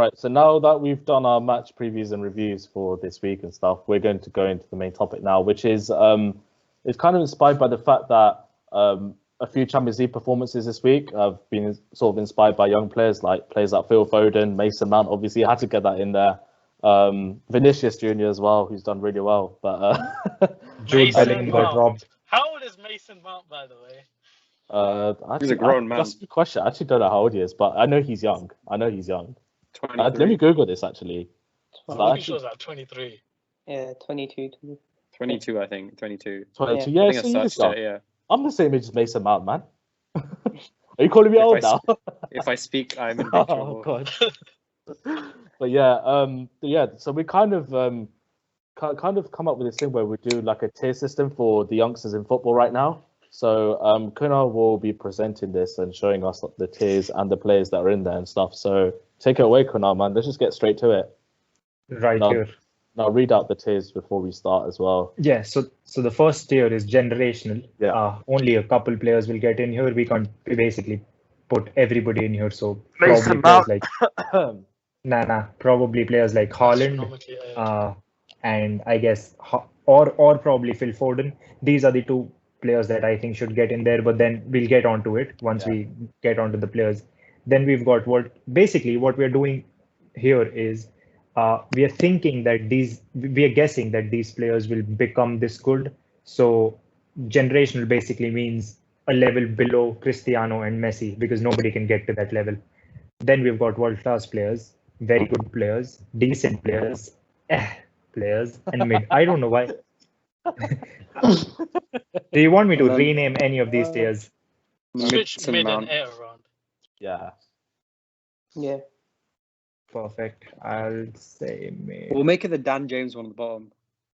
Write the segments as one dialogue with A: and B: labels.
A: Right, so now that we've done our match previews and reviews for this week and stuff, we're going to go into the main topic now, which is it's kind of inspired by the fact that a few Champions League performances this week have been sort of inspired by young players like Phil Foden, Mason Mount. Obviously, had to get that in there. Vinicius Jr. as well, who's done really well. But
B: Jude Bellingham got robbed.
C: How old is Mason Mount, by the way?
D: He's a grown man.
A: That's a good question. I actually don't know how old he is, but I know he's young.
D: 23.
A: Let me Google this actually.
C: I'm pretty sure it's like 23.
E: Yeah, 22.
D: 22, I think. 22.
A: 22.
D: I
A: Yeah,
D: think
A: so
D: I
A: he is
D: searched
A: young.
D: it, yeah.
A: I'm the same age as Mason Mount, man. Are you calling me
D: If
A: old
D: I
A: now?
D: If I speak, I'm in big
A: Oh
D: trouble.
A: god. But yeah, so we kind of come up with this thing where we do like a tier system for the youngsters in football right now. So Kunal will be presenting this and showing us the tiers and the players that are in there and stuff. So take it away, Kunal, man. Let's just get straight to it.
B: Right here.
A: Now read out the tiers before we start as well.
B: Yeah, so the first tier is generational.
A: Yeah.
B: Only a couple players will get in here. We can't basically put everybody in here. So
A: Mason
B: probably players
A: Mount.
B: like probably players like Haaland,
C: Astronomically, yeah.
B: and I guess or probably Phil Foden. These are the two players that I think should get in there. But then we'll get onto it once we get onto the players. Then we've got what we're doing here is. We are thinking that we are guessing that these players will become this good. So generational basically means a level below Cristiano and Messi because nobody can get to that level. Then we've got world-class players, very good players, decent players, players, and mid. I don't know why. Do you want me to rename any of these tiers?
C: Switch
D: Mason
C: mid
D: Mount.
C: and air around.
A: Yeah.
E: Yeah.
B: Perfect. I'll say mid.
D: We'll make it the Dan James one at the bottom.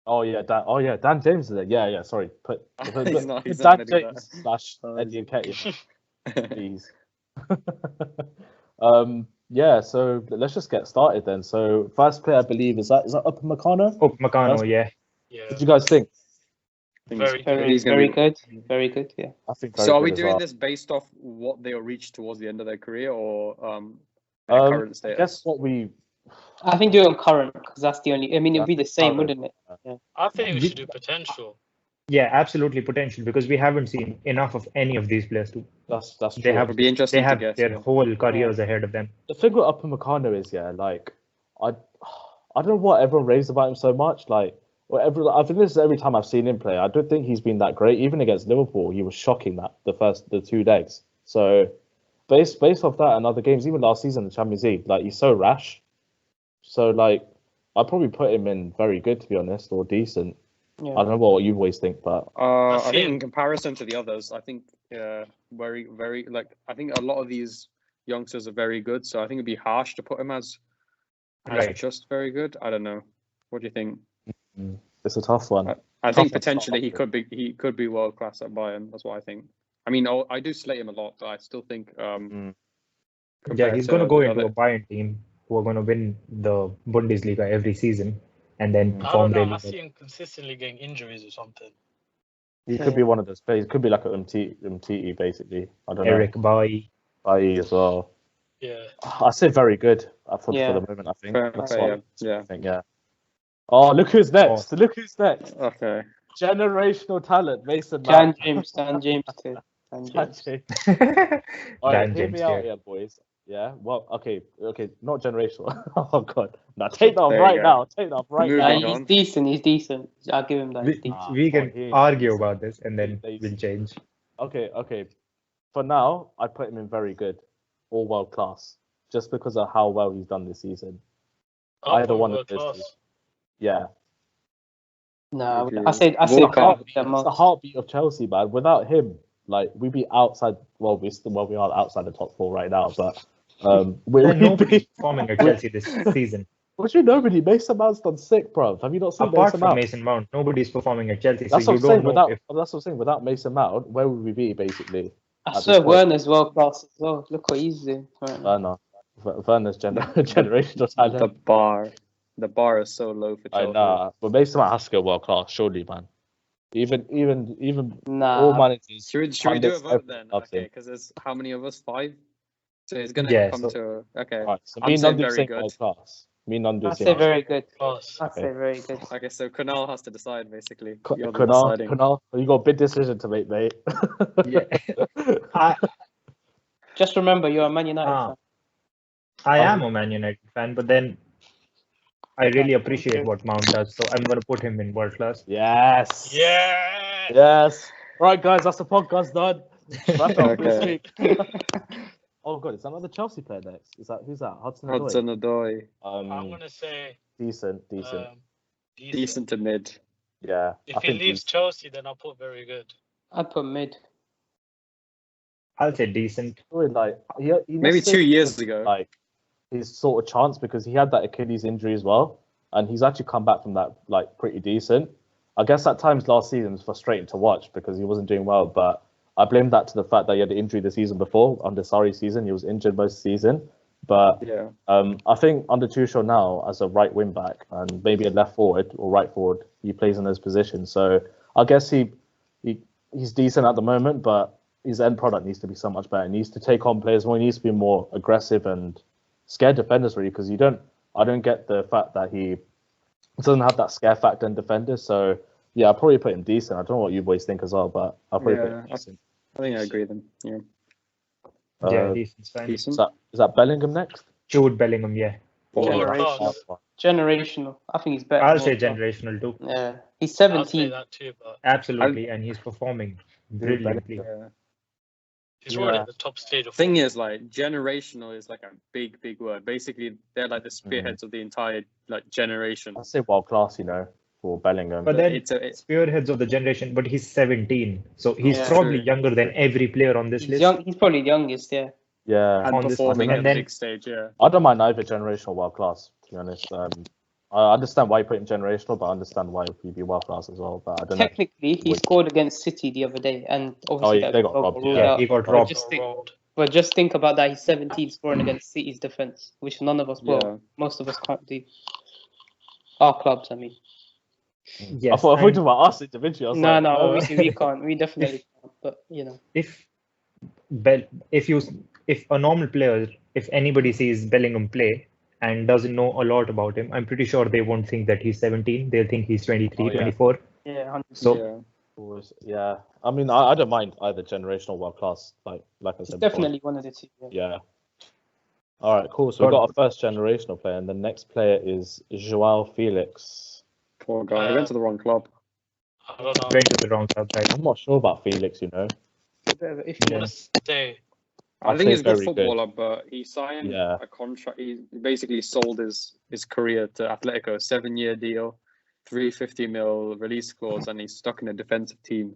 A: Dan James is it? Yeah. Sorry, put
D: He's not
A: Dan
D: gonna do
A: James
D: that.
A: / Eddie Nketiah, please. Yeah. So let's just get started then. So first player, I believe, is that Upamecano?
B: Upamecano, yeah.
C: Yeah.
A: What do you guys think?
C: Very
E: Very good. Very good, yeah.
A: I think.
D: So are we
A: good as
D: doing
A: well.
D: this based off what they'll reach towards the end of their career or their current
A: I
D: status?
A: guess what we.
E: I think do it on current because that's the only. I mean, it'd be the same,
A: current.
E: wouldn't it? Yeah.
C: I think we should do potential.
B: Yeah, absolutely potential because we haven't seen enough of any of these players to.
A: That's true.
B: They have
D: It'd be interesting
B: they have
D: to guess.
B: their
D: Yeah.
B: whole careers ahead of them.
A: The thing with Upamecano is, like, I don't know what everyone raves about him so much. Like, I think this is every time I've seen him play. I don't think he's been that great. Even against Liverpool, he was shocking the 2 legs. So, based off that and other games, even last season in the Champions League, like he's so rash. So, like, I'd probably put him in very good, to be honest, or decent.
E: Yeah.
A: I don't know what you always think, but
D: I think in comparison to the others, I think very, very I think a lot of these youngsters are very good. So I think it'd be harsh to put him as
B: Right.
D: just very good. I don't know. What do you think?
A: it's a tough one.
D: I think
A: Tough one.
D: potentially he could be world class at Bayern. That's what I think. I mean, I do slate him a lot, but I still think.
B: Yeah, he's going to go into a Bayern team who are going to win the Bundesliga every season and then
C: I
B: perform
C: don't know.
B: really
C: I see
B: well.
C: him consistently getting injuries or something.
A: He could be one of those players. He could be like an Umtiti, basically. I don't
B: Eric Bailly.
A: know. IE as well.
C: Yeah.
A: I say very good for
E: Yeah.
A: the moment, I think.
D: Fair,
A: That's
D: fair,
A: what
D: yeah.
A: I think, yeah. Oh, look who's next. Look who's next.
D: Okay.
A: Generational talent, Mason
E: Dan
A: Mount.
E: James too. Dan James.
A: Dan James.
B: Dan
A: All right, hear
B: James
A: me out
B: here.
A: here, boys. Yeah, well, okay, not generational. Oh, God. Now, take that off
D: There you
A: right
D: go.
A: now. Take that off right
D: Moving
A: now.
E: He's
D: on.
E: decent. He's decent. I'll give him that. He's decent.
B: We can
A: he ain't
B: argue
A: decent.
B: about this and then
A: He's
B: we'll change.
A: Okay. For now, I put him in very good or world class just because of how well he's done this season. Either one of those two. Yeah.
E: No,
D: Agree.
E: I said
D: Walker.
E: Cardiff
A: It's
E: that
A: the
E: most.
A: heartbeat of Chelsea, man. Without him, like we'd be outside. Well, we are outside the top 4 right now, but we'd
B: Nobody's
A: be.
B: performing at Chelsea this season.
A: What you nobody? Mason Mount's done sick, bro. Have you not seen
B: Apart
A: Mason
B: from
A: Mount?
B: Mason Mount, nobody's performing at Chelsea.
A: That's
B: So
A: what
B: you
A: I'm saying.
B: don't know if
A: That's what I'm saying. Without Mason Mount, where would we be basically?
E: I
A: at
E: swear
A: this point?
E: Werner's world class as well. Look what he's doing. Right now.
A: Werner's generational talent.
D: The bar is so low for
A: I
D: Chelsea.
A: know, but Mason Mount has to go world class, surely, man. Even all
E: Nah.
A: managers.
D: Should we do a
A: pundits,
D: vote then?
A: everyone loves
D: Okay,
A: him.
D: because there's how many of us? 5? So it's gonna
B: Yeah,
D: come to okay.
A: All right, so
D: I'm
A: me and
D: saying
A: Nandu
D: very
A: saying
D: good.
A: world class. Me and Nandu
E: I'd
A: saying
E: say very good.
C: Class.
E: I'd say very good.
D: Okay, so Kunal has to decide basically. You're the
A: Kunal,
D: deciding.
A: Kunal, you got a big decision to make, mate.
B: Yeah. I
E: Just remember, you're a Man United
B: Ah.
E: fan.
B: I am a Man United fan, but then I really appreciate what Mount does, so I'm gonna put him in world class.
A: Yes.
C: Yeah.
A: Yes. Right, guys, that's the podcast done. Wrap it up this
D: Okay.
A: week. Oh god, is that another Chelsea player next? Is that who's that? Hudson-Odoi?
D: Hudson-Odoi,
C: I'm gonna say
A: Decent.
D: decent to mid.
A: Yeah.
C: If
A: I
C: he
A: think
C: leaves
A: he's
C: Chelsea, then I'll put very good.
E: I'd put mid.
B: I'll say decent.
A: like he
D: Maybe
A: must
D: 2
A: say
D: years ago.
A: like his sort of chance because he had that Achilles injury as well, and he's actually come back from that like pretty decent. I guess at times last season was frustrating to watch because he wasn't doing well, but I blame that to the fact that he had the injury the season before under Sarri's season. He was injured most of the season, but
D: Yeah.
A: I think under Tuchel now as a right wing back and maybe a left forward or right forward, he plays in those positions. So I guess he's decent at the moment, but his end product needs to be so much better. He needs to take on players more. He needs to be more aggressive and scare defenders really because I don't get the fact that he doesn't have that scare factor in defenders. So yeah, I'll probably put him decent. I don't know what you boys think as well, but I'll probably put him decent.
D: I think I agree then. Yeah.
B: Yeah, decent's fine.
D: Decent.
A: Is that Bellingham next?
B: Jude Bellingham, yeah.
E: Generational. Generational. I think he's better.
B: I'll
E: than
B: say
E: Walcott.
B: generational too.
E: Yeah. He's
C: I'd say
E: 17.
C: that too, but
B: Absolutely, and he's performing brilliantly.
D: Yeah.
C: he's already at the top stage of
D: Thing
C: football.
D: is, like, generational is like a big word. Basically, they're like the spearheads of the entire like generation.
A: I'd say world class, for Bellingham.
B: But then
D: It's
B: spearheads of the generation, but he's 17, so he's
E: Yeah.
B: probably
D: True.
B: younger than every player on this
E: He's
B: list.
E: young. He's probably the youngest. Yeah.
A: Yeah,
D: and
B: on this
D: performing
B: list.
D: at
B: And
D: the
B: then-
D: big stage. Yeah.
A: I don't mind either generational world class, to be honest. I understand why you put him generational, but I understand why he'd be world class as well. But I don't know.
E: Technically, he scored against City the other day, and obviously
A: Oh, yeah,
E: that
A: they got
E: goal
A: robbed,
E: ruled
B: Yeah,
E: out.
B: he got
E: But
B: robbed.
E: just think about that. He's 17 scoring against City's defense, which none of us,
D: Yeah.
E: most of us can't do. Our clubs, I mean.
A: I
B: Yes,
A: thought
B: and
A: about us individually. I was
E: No,
A: like,
E: obviously we can't. We definitely can't. But
B: if a normal player, if anybody sees Bellingham play and doesn't know a lot about him, I'm pretty sure they won't think that he's 17. They'll think he's 23,
A: Oh, yeah.
B: 24.
E: yeah, 100%.
B: So
A: yeah. I mean, I don't mind either generational world class, like I
E: He's
A: said.
E: definitely one of the two. Yeah.
A: Yeah. All right, cool. So we've got our first generational player, and the next player is Joao Felix.
D: Poor guy. He went to the wrong club.
C: I don't know.
B: went to the wrong club, right?
A: I'm not sure about Felix,
E: If
C: I'm
E: you
C: gonna say
D: I
A: I'd
D: think
A: say
D: he's a good
A: very good.
D: footballer, but he signed
A: Yeah.
D: a contract. He basically sold his career to Atletico, 7-year deal, 350 mil release clause, and he's stuck in a defensive team.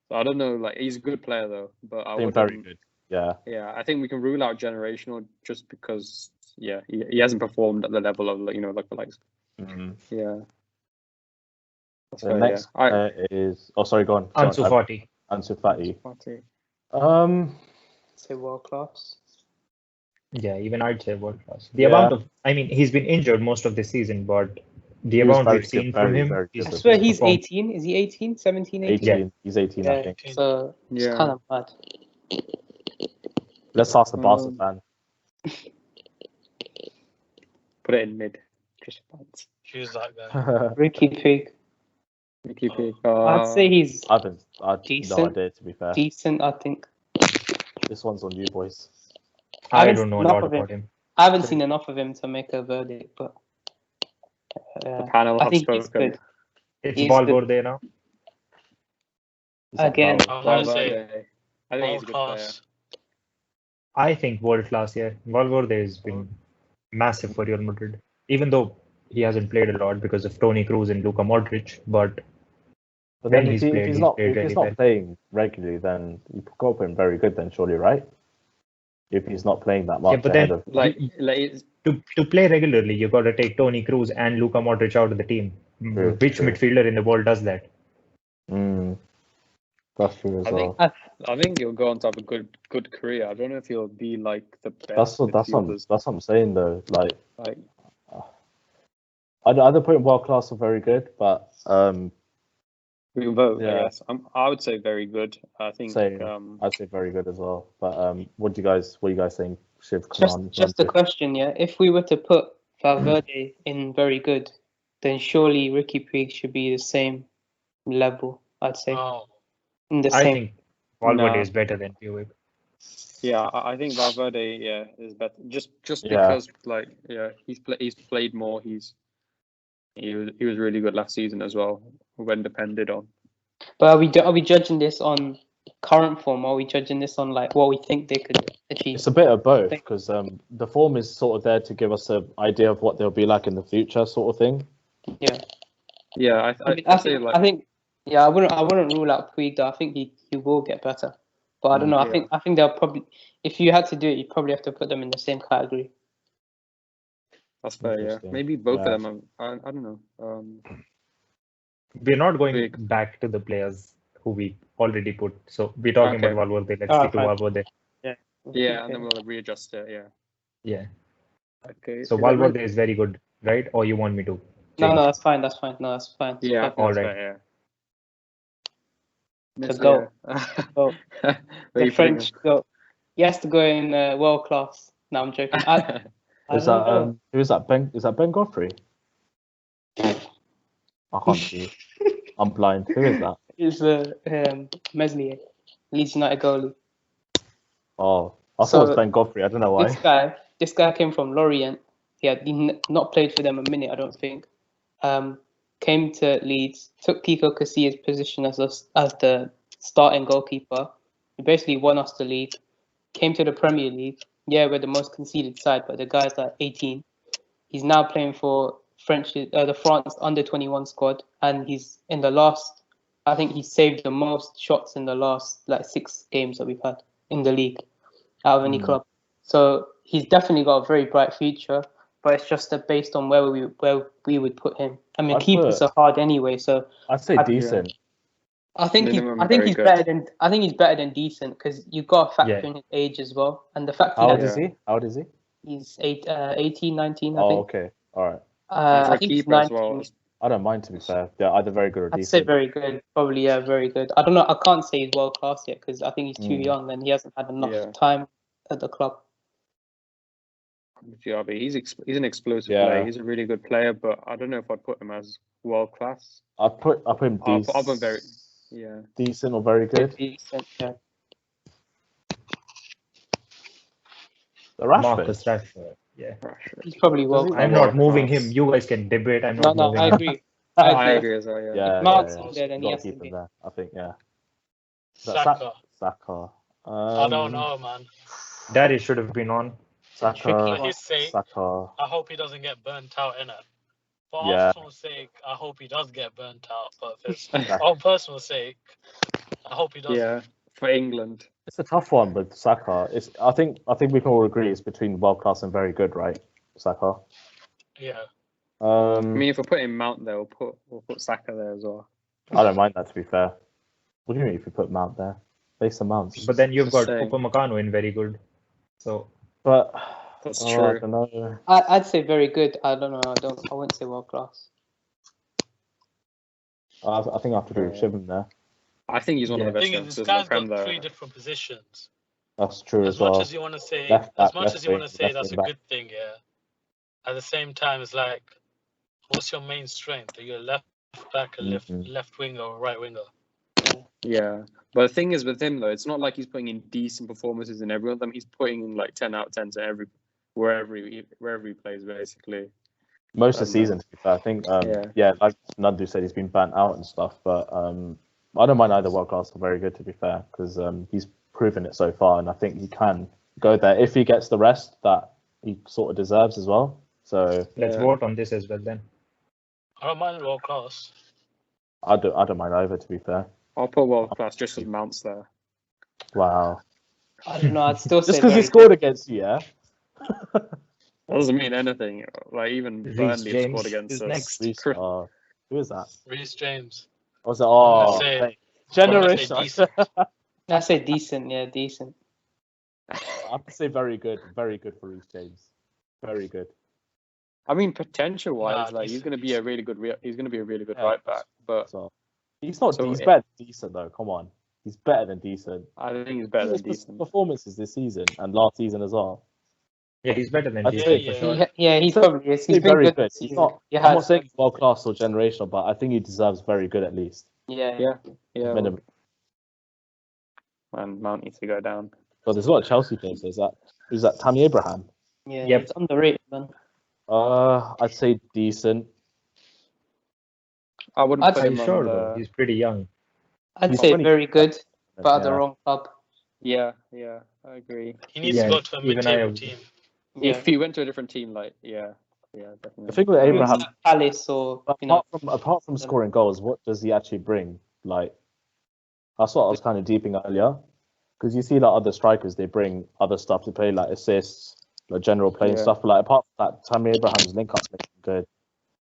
D: So I don't know. Like, he's a good player though, but I
A: Been
D: would
A: very good. Yeah.
D: Yeah, I think we can rule out generational just because he hasn't performed at the level of like the likes.
A: Mhm.
D: Yeah.
A: The next player is. Oh, sorry, go on.
B: Ansu Fati.
A: Ansu Fati.
D: Party.
E: say world class.
B: Yeah, even I'd say world class. The
A: Yeah.
B: amount of, I mean, he's been injured most of the season, but the
A: He was
B: amount
A: very
B: we've seen
A: good,
B: from
A: very,
B: him,
A: very
B: he's
A: good.
E: I swear he's
B: performed.
E: 18. Is he 18? 17, 18?
A: 18. He's 18, I
E: Yeah.
A: think.
E: So it's
D: Yeah.
E: kind of mad.
A: Let's ask the Barca fan.
D: Put it in mid. Just points.
C: who's that guy?
E: Ricky Pig.
D: Mickey Pig.
E: I'd say he's
A: I have no
E: Decent.
A: idea, to be fair.
E: decent, I think.
A: This one's on you, boys.
B: I
E: haven't
B: don't know a
E: seen
B: lot
E: enough of
B: about him.
E: I haven't seen enough of him to make a verdict, but
D: the panel
E: I
D: have
E: think he's
D: spoken.
E: good.
B: It's
E: He's
B: Valverde now.
A: Is that
E: Again.
A: Val?
C: I'm gonna say
D: Valverde. I think he's a good player.
C: class.
B: I think world class, yeah. Valverde has been massive for Real Madrid, even though he hasn't played a lot because of Toni Kroos and Luka Modric. But
A: But
B: when
A: then
B: he's
A: if
B: played,
A: he's
B: he's
A: not
B: played
A: if
B: really
A: he's
B: well.
A: not playing regularly, then you go up him very good then, surely, right? If he's not playing that much
B: Yeah, but
A: ahead
B: then
A: of
D: Like it's-
B: to play regularly, you've got to take Toni Kroos and Luka Modric out of the team.
A: True,
B: Which
A: true.
B: midfielder in the world does that?
A: That's true as
D: I
A: well.
D: think I think he'll go on to have a good career. I don't know if he'll be like the best
A: That's what
D: midfielders.
A: I'm saying though. Like
D: Like
A: I'd either put him world class or very good, but
D: We can vote,
A: Yeah.
D: I guess. I would say very good. I think.
A: Same. I'd say very good as well. But what do you guys think? Shiv, come on.
E: Just a question, yeah. If we were to put Valverde in very good, then surely Ricky Puig should be the same level, I'd say.
C: Oh,
E: In the
B: I
E: same.
B: think Valverde
D: No.
B: is better than Puig.
D: Yeah, I think Valverde, is better. Just
A: Yeah.
D: because, like, he's played more. He was really good last season as well when depended on.
E: But are we judging this on current form, or are we judging this on like what we think they could achieve?
A: It's a bit of both because the form is sort of there to give us an idea of what they'll be like in the future, sort of thing.
E: Yeah.
D: Yeah,
E: I think I wouldn't rule out Puig though. I think he will get better. But I don't know.
D: Yeah.
E: I think they'll probably, if you had to do it, you'd probably have to put them in the same category.
D: That's fair. Yeah,
A: Interesting.
D: maybe both
A: Yeah.
D: of them. I don't know.
B: We're not going
D: Puig.
B: back to the players who we already put. So we're talking
D: Okay.
B: about Valverde. Let's
E: Ah,
B: stick to
E: fine.
B: Valverde.
D: Yeah, and then we'll readjust it. Yeah.
B: Yeah.
D: Okay.
B: So
D: is that
B: Valverde is very good, right? Or you want me to?
E: No,
B: change?
E: that's fine. That's fine. No, that's fine. It's
D: Yeah,
E: perfect.
B: All
D: that's
B: right.
D: fair,
E: To
D: yeah.
E: go. Go.
D: Where are
E: The
D: you putting
E: French go. He has to go in world class. No, I'm joking.
D: him?
A: Is that who is that? Ben? Is that Ben Godfrey? I can't see. I'm blind. Who is that?
E: It's Meslier, Leeds United goalie.
A: Oh, I thought it was
E: So,
A: Ben Godfrey. I don't know why.
E: This guy came from Lorient. He had not played for them a minute, I don't think. Came to Leeds, took Kiko Casillas' position as the starting goalkeeper. He basically won us the league. Came to the Premier League. Yeah, we're the most conceded side, but the guy's like 18. He's now playing for the France under-21 squad, and he's in the last. I think he saved the most shots in the last like 6 games that we've had in the league out of any club. So he's definitely got a very bright future, but it's just based on where we would put him. I mean, keepers are hard anyway, so
A: I'd say decent.
E: I think
D: Minimum
E: I think
D: very
E: he's
D: good.
E: better than decent because you've got to factor in his age as well, and the fact
A: How old is he? How old is he?
E: he's 18, 19, I
A: Oh,
E: think.
A: okay. All right.
D: For
E: I
D: a
E: think he's
D: keeper as
E: 19.
D: well.
A: I don't mind, to be fair. They're either very good or
E: I'd say
A: decent.
E: very good. Probably, yeah, very good. I don't know. I can't say he's world class yet because I think he's too young and he hasn't had enough time at the club.
D: Yeah, but he's an explosive
A: Yeah.
D: player. He's a really good player, but I don't know if I'd put him as world class.
A: I put him
D: I'll
A: decent.
D: put him very,
A: Decent or very good.
E: Decent, yeah.
B: Marcus Rashford. Yeah.
E: He's probably world class.
B: I'm not moving him. You guys can debate. I'm not moving
E: I
B: him.
E: agree.
D: I agree as well. Yeah.
A: Yeah,
E: Mount's
A: yeah.
E: in there, then he
A: Got
E: has
A: to
E: to
A: keep
E: be.
A: him there. I think, yeah.
C: Saka.
A: Saka.
C: I don't know, man.
B: Daddy should have been on.
C: For
A: Saka.
C: his sake,
A: Saka.
C: I hope he doesn't get burnt out in it. For
A: Yeah.
C: Arsenal's sake, I hope he does get burnt out. But for his own personal sake, I hope he doesn't.
D: Yeah, for England.
A: It's a tough one with Saka. I think we can all agree it's between world class and very good, right? Saka.
C: Yeah.
D: I mean, if we're putting Mount there, we'll put Saka there as well.
A: I don't mind that, to be fair. What do you mean if you put Mount there? Base the Mounts.
B: But then you've got
D: Saying.
B: Upamecano in very good. So
A: But
D: That's
A: I
D: true.
A: don't know.
E: I'd say very good. I don't know. I wouldn't say world class.
A: I think I have to agree with Shibam there.
D: I think he's one of the
C: The
D: best
C: thing is,
D: youngsters
C: this
D: in the
C: guy's
D: Prem
C: got
D: there.
C: 3 different positions.
A: That's true
C: As
A: as well.
C: much as you want to say,
A: Left back,
C: as much
A: left
C: as you want to
A: wing,
C: say
A: left
C: that's a
A: wing back.
C: good thing, yeah. At the same time, it's like, what's your main strength? Are you a left back, a left winger, or right winger?
D: Yeah, but the thing is with him though, it's not like he's putting in decent performances in every one of them. He's putting in like 10 out of 10 to wherever he plays basically.
A: Most of the season, to be fair. I think, like Nandu said, he's been burnt out and stuff. But I don't mind either world class or very good, to be fair, because he's proven it so far, and I think he can go there if he gets the rest that he sort of deserves as well. So
B: let's vote on this as well then.
C: I don't mind world class.
A: I don't mind either, to be fair.
D: I'll put world class just because Mount's there.
A: Wow.
E: I don't know. I'd still say
A: Just because he
E: very
A: scored against you, yeah.
D: That doesn't mean anything. Like even
B: Reece
D: Burnley have
B: James
D: scored against
B: is
D: us.
B: next.
A: Reece, who is that?
C: Reece James.
A: Was it?
C: I'm
A: Oh,
C: gonna say-
A: mate.
C: I'm gonna say
A: Generation.
C: decent.
E: I say decent. Yeah, decent.
A: I have to say very good for Reece James. Very good.
D: I mean, potential wise,
C: Nah,
D: like he's
C: decent,
D: going to be a really good. He's going to be a really good right back. But
A: So He's not.
D: So
A: He's
D: it-
A: better than decent though. Come on, he's better than decent.
D: I think he's better than
A: His
D: decent.
A: performances this season and last season as well.
B: Yeah, he's better than
A: I'd
B: decent
A: say-
B: for sure.
E: He
A: So,
E: probably is. He's been
A: very
E: good
A: good.
E: this
A: He's
E: season.
A: not.
E: He
A: I'm
E: has.
A: not saying he's world class or generational, but I think he deserves very good at least.
E: Yeah.
D: Yeah,
A: Minimum.
D: and Mount needs to go down.
A: But there's a lot of Chelsea players. Who's that? Tammy Abraham.
E: Yeah.
B: Yep.
E: He's underrated, man.
A: I'd say decent.
D: I wouldn't
E: I'd
D: put
B: Are
D: him
B: you
D: on
B: sure
D: the.
B: though? He's pretty young.
E: I'd
A: He's
E: say
A: 20.
E: very good, but at the
A: Yeah.
E: wrong club.
D: Yeah, I agree.
C: He needs
B: Yeah,
C: to go to a
B: even I
C: mid-table
B: agree.
C: team.
E: Yeah.
D: If he went to a different team, like definitely.
A: The thing with
E: Maybe
A: Abraham,
E: it's Palace or you know.
A: apart from scoring goals, what does he actually bring? Like, that's what I was kind of deeping earlier. Because you see, like other strikers, they bring other stuff to play, like assists, like general play and
D: Yeah.
A: stuff. But like apart from that, Tammy Abraham's link-up makes him good.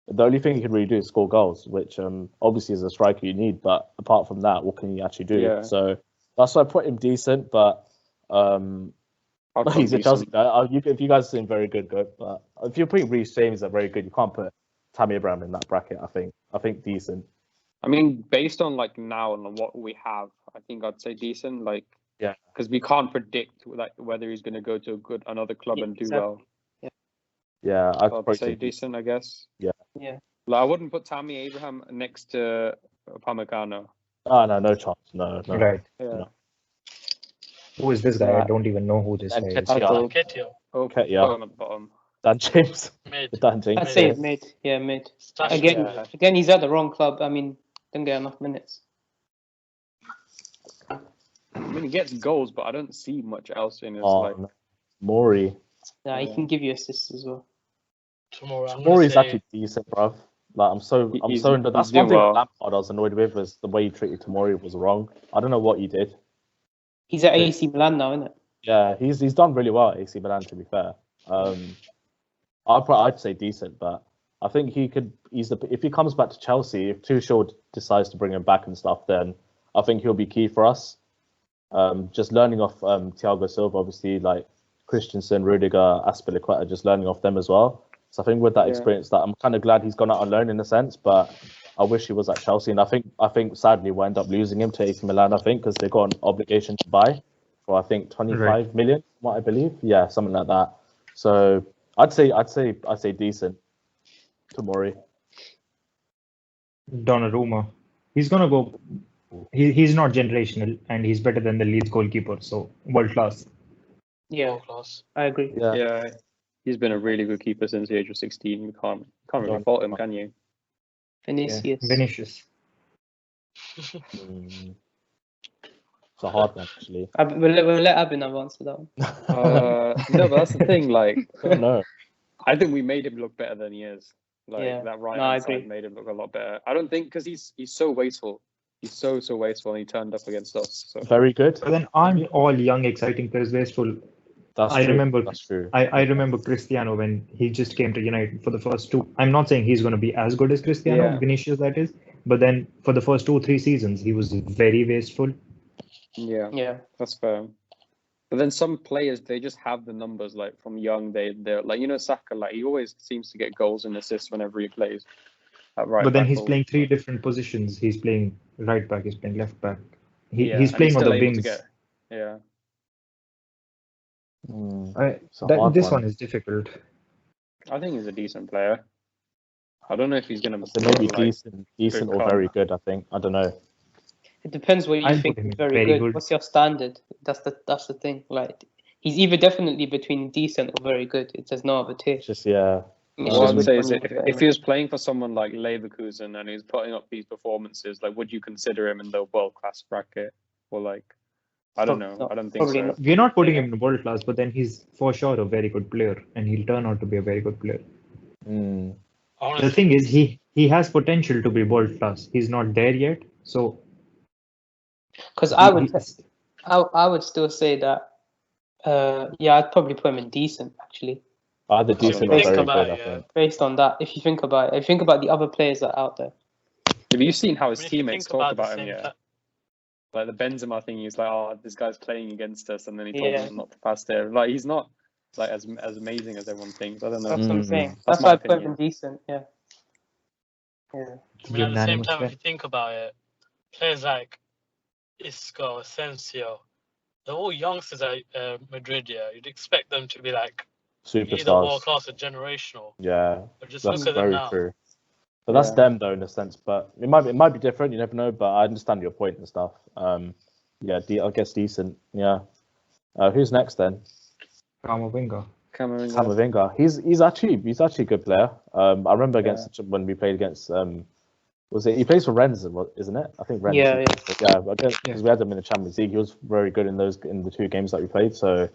A: The only thing he can really do is score goals, which obviously as a striker you need. But apart from that, what can he actually do?
D: Yeah.
A: So that's why I put him decent. But
D: I'd put
A: he's a
D: decent.
A: Chelsea guy. If you guys seem very good. But if you're putting Reece James at very good, you can't put Tammy Abraham in that bracket. I think decent.
D: I mean, based on like now and what we have, I think I'd say decent. Like,
A: Yeah.
D: because we can't predict like whether he's going to go to another club
E: Yeah,
D: and do
E: exactly.
D: well.
A: Yeah,
D: So
A: I'd
D: I'd
A: probably
D: say decent, I guess.
A: Yeah.
E: Yeah.
D: Like, I wouldn't put Tammy Abraham next to Upamecano.
A: No chance. No.
B: Right.
D: Yeah.
A: No.
B: Who is this guy? I don't even know who this
A: And
B: guy is.
A: Ketia.
D: I'll
C: Nketiah,
D: put
A: Yeah.
D: him at the bottom.
A: Dan James.
C: mid.
A: Dan James.
E: I'd say mid. Yeah, mid.
C: Stash
E: Again,
C: mid.
D: Yeah.
E: he's at the wrong club. I mean, didn't get enough minutes.
D: I mean, he gets goals, but I don't see much else in his like.
A: No. Maury.
E: Yeah, he
D: Yeah.
E: can give you assists as well.
C: Tomorrow, I'm
A: Maury's
C: gonna say
A: actually decent, bruv. Like I'm so
D: He's
A: annoyed. That's
D: doing
A: one thing
D: well.
A: with Lampard I was annoyed with was the way he treated Tomori was wrong. I don't know what he did.
E: He's at AC Milan now, isn't it?
A: Yeah, he's done really well at AC Milan, to be fair. I'd say decent, but I think he could. If he comes back to Chelsea, if Tuchel decides to bring him back and stuff, then I think he'll be key for us. Just learning off Thiago Silva, obviously, like Christensen, Rudiger, Aspilicueta, just learning off them as well. So I think with that
D: Yeah.
A: experience, that I'm kind of glad he's gone out on loan in a sense, but I wish he was at Chelsea. And I think sadly we'll end up losing him to AC Milan. I think because they got an obligation to buy for I think 25 million, what I believe. Yeah, something like that. So I'd say decent. Tomori.
B: Donnarumma. He's gonna go. He's not generational, and he's better than the Leeds goalkeeper. So world class.
E: Yeah,
C: world class.
E: I agree.
A: Yeah.
D: Yeah, he's been a really good keeper since the age of 16. You can't really
A: Don't-
D: fault him, can you?
E: Vinicius.
B: Vinicius.
A: It's a hard one actually.
E: We'll let Abhinav answer that one.
D: No, but that's the thing. Like,
A: I don't know.
D: I think we made him look better than he is. Like
E: Yeah.
D: that right
E: No, I
D: hand side
E: agree.
D: made him look a lot better. I don't think because he's so wasteful. He's so wasteful, and he turned up against us. So
A: Very good.
B: But then aren't all young, exciting players wasteful?
A: That's
B: I
A: true.
B: remember-
A: That's true.
B: I remember Cristiano when he just came to United for the first two. I'm not saying he's going to be as good as Cristiano,
D: Yeah.
B: Vinicius that is, but then for the first 2 or 3 seasons, he was very wasteful.
D: yeah,
E: Yeah.
D: that's fair. But then some players they just have the numbers. Like from young, they're like Saka. Like he always seems to get goals and assists whenever he plays. At right
B: But then
D: back
B: he's
D: or-
B: playing 3 different positions. He's playing right back, he's playing left back.
D: Yeah,
B: He's
D: and
B: playing on
D: still
B: the
D: able to
B: wings.
D: get- Yeah,
A: It's a hard
B: This one is difficult.
D: I think he's a decent player. I don't know if he's gonna.
A: So maybe
D: like,
A: decent or
D: come.
A: very good. I think. I don't know.
E: It depends what you
B: I'd
E: think
B: put him
E: is
B: in
E: very,
B: very
E: good.
B: good.
E: What's your standard? That's the thing. Like he's either definitely between decent or very good. It does no other tier.
A: It's just yeah.
E: It's
D: What
E: just
D: I'd
E: which
D: say
E: one
D: is
E: you
D: if,
E: prefer.
D: if he was playing for someone like Leverkusen and he's putting up these performances, like would you consider him in the world class bracket? Or like I don't know.
E: No,
D: I don't think
E: probably
D: so.
E: not.
B: We're not putting him in world class, but then he's for sure a very good player, and he'll turn out to be a very good player.
A: Mm.
C: I wanna
B: The
C: say-
B: thing is, he has potential to be world class. He's not there yet, so
E: Because I
B: he-
E: would still say that. Yeah, I'd probably put him in decent actually.
A: Either decent or
E: think
A: very
C: about
A: good. I
C: it, yeah.
A: think.
E: Based on that, if you think about it, if you think about the other players that are out there.
D: Have you seen how his
C: I mean, if you
D: teammates
C: think
D: talk
C: the
D: about him?
C: same
D: Yeah,
C: pla-
D: like the Benzema thing. He's like, oh, this guy's playing against us, and then he told
E: Yeah.
D: him not to pass there. Like he's not like as amazing as everyone thinks. I don't know.
E: That's what I'm saying.
D: That's
E: That's
D: my
E: why I put him
D: opinion.
E: decent. Yeah. Yeah.
C: I mean, at the same
B: unanimous
C: time,
B: there.
C: if you think about it, players like Isco, Asensio, they're all youngsters at Madrid. Yeah, you'd expect them to be like either world
A: Superstars.
C: class or generational.
A: Yeah,
C: But just
A: that's
C: look at them
A: very
C: now.
A: true. But that's them though, in a sense. But it might be different. You never know. But I understand your point and stuff. Yeah, I guess decent. Yeah. Who's next then?
B: Camavinga.
A: Camavinga. He's actually a good player. I remember when we played against was it? He plays for Rennes, isn't it? I think Rennes.
E: Yeah.
A: Yeah, because we had him in the Champions League. He was very good in the 2 games that we played. So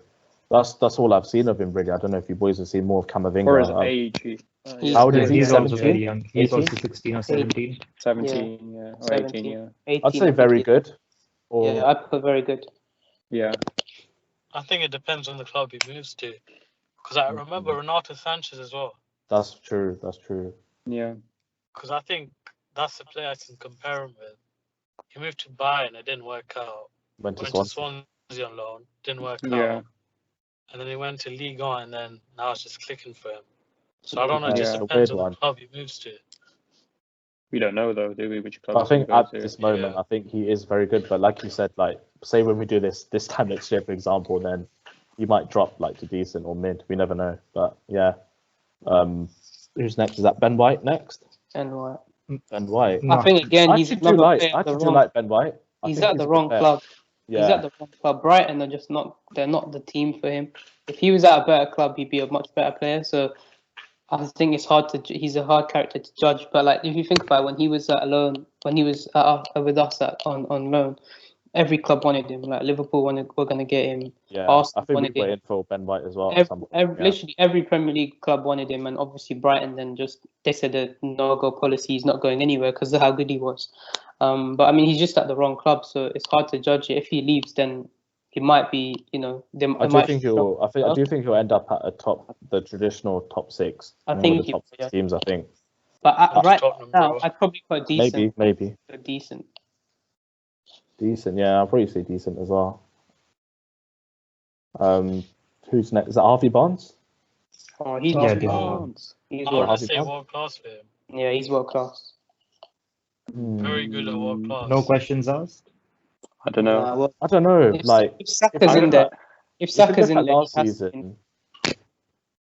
A: that's all I've seen of him really. I don't know if you boys have seen more of Camavinga.
D: For his age,
A: how old is he?
B: He's also
A: 17?
B: very young. He's
A: 18?
B: also 16 or 17.
D: 17, yeah, or 18, yeah.
E: 18,
A: I'd say very good. Or,
E: Yeah, I'd put very good.
D: Yeah.
C: I think it depends on the club he moves to. Because I remember Renato Sanchez as well.
A: That's true.
D: Yeah.
C: Because I think that's the player I can compare him with. He moved to Bayern, it didn't work out.
A: Went to
C: Swansea on loan, didn't work
D: Yeah.
C: out. And then he went to Ligue 1, and then now it's just clicking for him. So I don't know, it
A: Yeah.
C: just
A: It's a
C: depends
A: weird
C: on
A: one.
C: the club he moves to.
D: We don't know though, do we? Which club?
A: I think
D: he goes
A: at
D: to.
A: this moment,
C: Yeah.
A: I think he is very good. But like you said, like say when we do this time next year, for example, then he might drop like to decent or mid. We never know. But yeah, who's next? Is that Ben White next?
E: And what?
A: Ben White.
B: No.
E: I think again,
A: I
E: he's
A: actually do
E: another
A: like.
E: player
A: I
E: at the
A: actually do
E: wrong.
A: like Ben White.
E: He's
A: think
E: at the
A: a good
E: wrong
A: player.
E: club.
A: Yeah.
E: He's at the wrong club. Brighton are just not. They're not the team for him. If he was at a better club, he'd be a much better player. So I think it's hard to. He's a hard character to judge. But like if you think about it, when he was with us on loan, every club wanted him. Like Liverpool were going to get him.
A: Yeah,
E: Arsenal
A: I think
E: wanted
A: we were
E: him.
A: in for Ben White as well. At some point. Yeah.
E: Literally every Premier League club wanted him, and obviously Brighton then they said the no-go policy is not going anywhere because of how good he was. But I mean, he's just at the wrong club, so it's hard to judge it. If he leaves, then he might be,
A: I do think he'll end up at the traditional top 6.
E: I
A: one
E: think
A: of the top 6 teams. I think.
E: But right
C: Tottenham,
E: now,
C: bro.
E: I'd probably put decent.
A: Maybe
E: Decent.
A: decent. Yeah, I'll probably say decent as well. Who's next? Is that Harvey Barnes?
E: Oh, he's
B: Yeah,
E: he's
C: I
E: world
C: want
A: Harvey
C: to say
A: Barnes?
C: world class for him.
E: Yeah, he's world class.
C: Very good at world class.
B: No questions asked.
D: I don't know.
A: I don't know.
E: If Saka's in there, if
A: you can
E: Saka's
A: look
E: in
A: at
E: there,
A: last
E: he has to
A: season.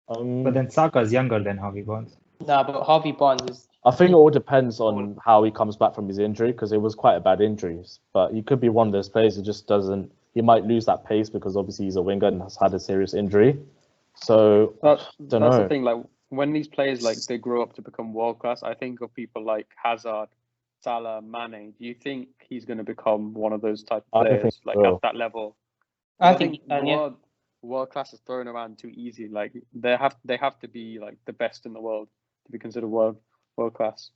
B: But then Saka's younger than Harvey Barnes.
E: Nah, but Harvey Barnes is.
A: I think it all depends on how he comes back from his injury because it was quite a bad injury. But he could be one of those players who just doesn't. He might lose that pace because obviously he's a winger and has had a serious injury. So
D: That's
A: know.
D: the thing. Like when these players they grow up to become world class, I think of people like Hazard, Salah, Mane. Do you think he's going to become one of those type of
A: I don't
D: players
A: think
D: like
A: so.
D: at that level?
E: I think he can, yeah.
D: World class is thrown around too easy. Like they have to be like the best in the world to be considered world class.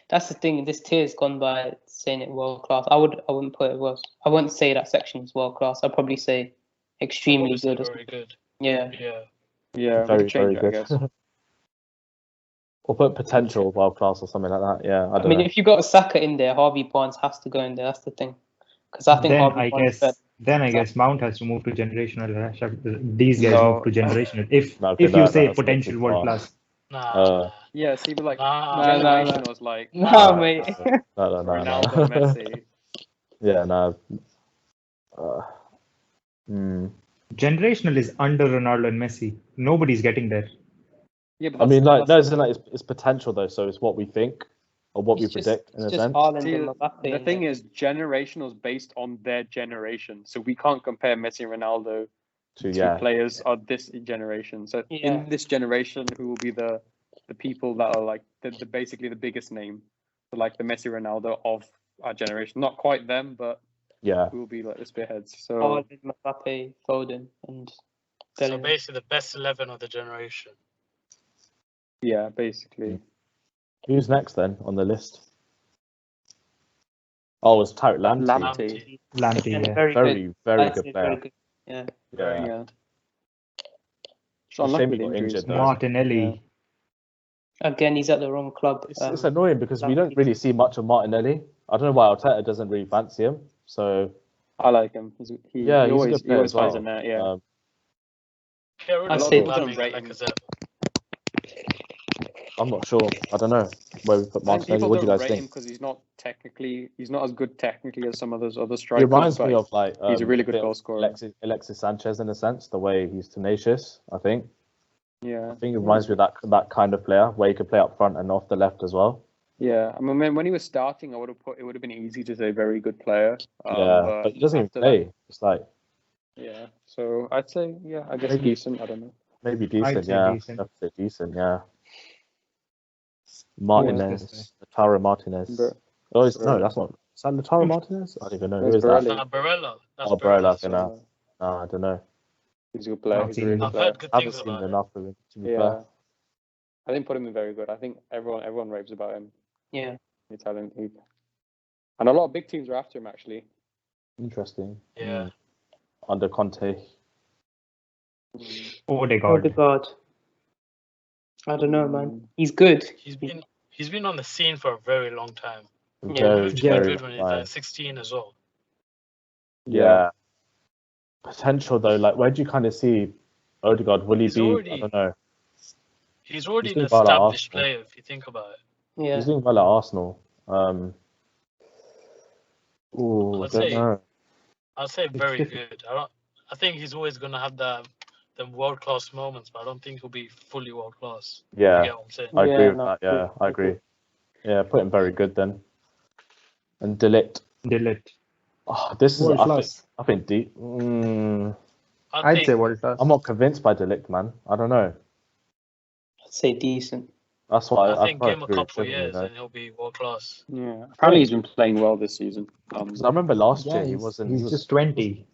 E: That's the thing. This tier's gone by saying it world class. I wouldn't put it was. I wouldn't say that section is world class. I'd probably say extremely
C: Obviously
E: good.
C: very good.
E: Yeah.
C: Yeah.
D: Yeah,
A: Very,
D: we could change
A: very
D: it, I
A: good.
D: guess.
A: Or put potential world class or something like that. Yeah, I
E: I mean,
A: know.
E: if you got Saka in there, Harvey Barnes has to go in there. That's the thing. Because I think Harvey Barnes is better.
B: Then I guess Mount has to move to generational. These guys
D: No.
B: move to generational. If
A: Okay,
B: you say
A: that's
B: potential
A: too
B: world
A: far.
B: class,
C: Nah.
D: Yeah, see, but like
C: Nah.
D: generation was like
E: Nah, mate.
A: No.
D: Ronaldo, Messi.
A: Yeah, no.
B: generational is under Ronaldo and Messi. Nobody's getting there.
D: Yeah, but
A: I mean, like,
D: that's-
A: no, it's potential though. So it's what we think or what we predict in a sense.
D: See, the thing is, generational is based on their generation, so we can't compare Messi and Ronaldo to players of this generation. So in this generation, who will be the people that are like the basically the biggest name, so like the Messi, Ronaldo of our generation? Not quite them, but who will be like the spearheads? So
E: Mbappe, Foden, and
C: So
E: Bellingham.
C: basically the best 11 of the generation.
D: yeah, basically.
A: Who's next then on the list? Oh, it's Tariq Lamptey.
D: Lamptey.
B: Yeah.
A: Very good player.
E: Very good. Yeah.
A: Yeah.
D: So
A: It's a shame he
D: unlucky
A: got
D: with injuries.
A: injured though.
B: Martinelli.
E: Again, he's at the wrong club.
A: It's annoying because we don't really see much of Martinelli. I don't know why Arteta doesn't really fancy him. So
D: I like him. He always
A: as well.
D: finds a net. Yeah.
C: Get rid
E: I
C: of
E: say-
C: Bellingham, like I said.
A: I'm not sure. I don't know where we put
D: I think
A: Martinelli.
D: people
A: What do you
D: don't
A: guys
D: rate him
A: think?
D: because he's not as good technically as some of those other
A: He
D: strikers.
A: reminds me
D: but
A: of like
D: he's a really good
A: bit of
D: goal scorer.
A: Alexis Sanchez in a sense, the way he's tenacious. I think
D: Yeah,
A: it reminds me of that kind of player where he could play up front and off the left as well.
D: yeah. I mean, when he was starting, it would have been easy to say very good player.
A: But he doesn't even
D: after
A: play. It's like
D: yeah. So I'd say I guess
A: Maybe-
D: decent. I don't know.
A: maybe
B: I'd
A: decent.
B: say
A: Yeah,
B: decent.
A: I'd say decent. Yeah.
B: this
A: Martinez, Lautaro Martinez.
D: Ber-
A: No,
D: Barella.
A: that's not. Is that Lautaro Martinez? I don't even know.
D: That's
A: Who is that?
D: Barella.
C: Nah, Barella. That's
A: Oh, Barella.
C: Barella.
A: Okay, no, I don't know.
D: He's a good player.
B: I've
D: He's a
B: seen
D: really
B: him.
D: good
C: I've
D: player.
C: heard good
A: I haven't
C: things
A: seen
C: about him.
A: enough of him to be
D: Yeah,
A: fair.
D: I didn't put him in very good. I think everyone raves about him.
E: Yeah.
D: The Italian league, and a lot of big teams are after him actually.
A: Interesting.
C: Yeah.
A: Under Conte.
B: Odegaard.
E: Odegaard. I don't know, man. He's good.
C: He's been on the scene for a very long time.
E: Yeah.
A: Very,
C: He's
B: Yeah.
C: been
A: very
C: good when he's
A: fine.
C: like 16 as well.
A: Yeah. Potential though, like where do you kind of see Odegaard? Will he
C: He's
A: be?
C: already-
A: I don't know.
C: He's already
A: He's
C: an
A: doing well at
C: established
A: Arsenal.
C: player if you think about it.
E: Yeah.
A: He's doing well at Arsenal. I
C: I'd
A: don't
C: say-
A: know.
C: I'd say very
B: different.
C: good. I think he's always gonna have the world class moments, but I don't think he'll be fully world class. You
A: Yeah,
C: get what I'm saying?
A: I agree
E: Yeah,
A: with
E: no,
A: that. Yeah,
E: true.
A: I agree. Yeah, put him very good then. And Delict.
B: Delete.
A: Oh, this is
B: World class.
A: I think deep.
B: I'd say world class.
A: I'm not convinced by Delict, man. I don't know.
E: I'd say decent.
A: That's why
C: I think
A: quite
C: give him a
A: agree with
C: couple of
A: Kevin,
C: years and he'll be world class.
D: Yeah, apparently he's been playing well this season.
A: 'Cause I remember last
B: Yeah,
A: year he
B: he's-
A: wasn't.
B: he's
A: he was,
B: just 20.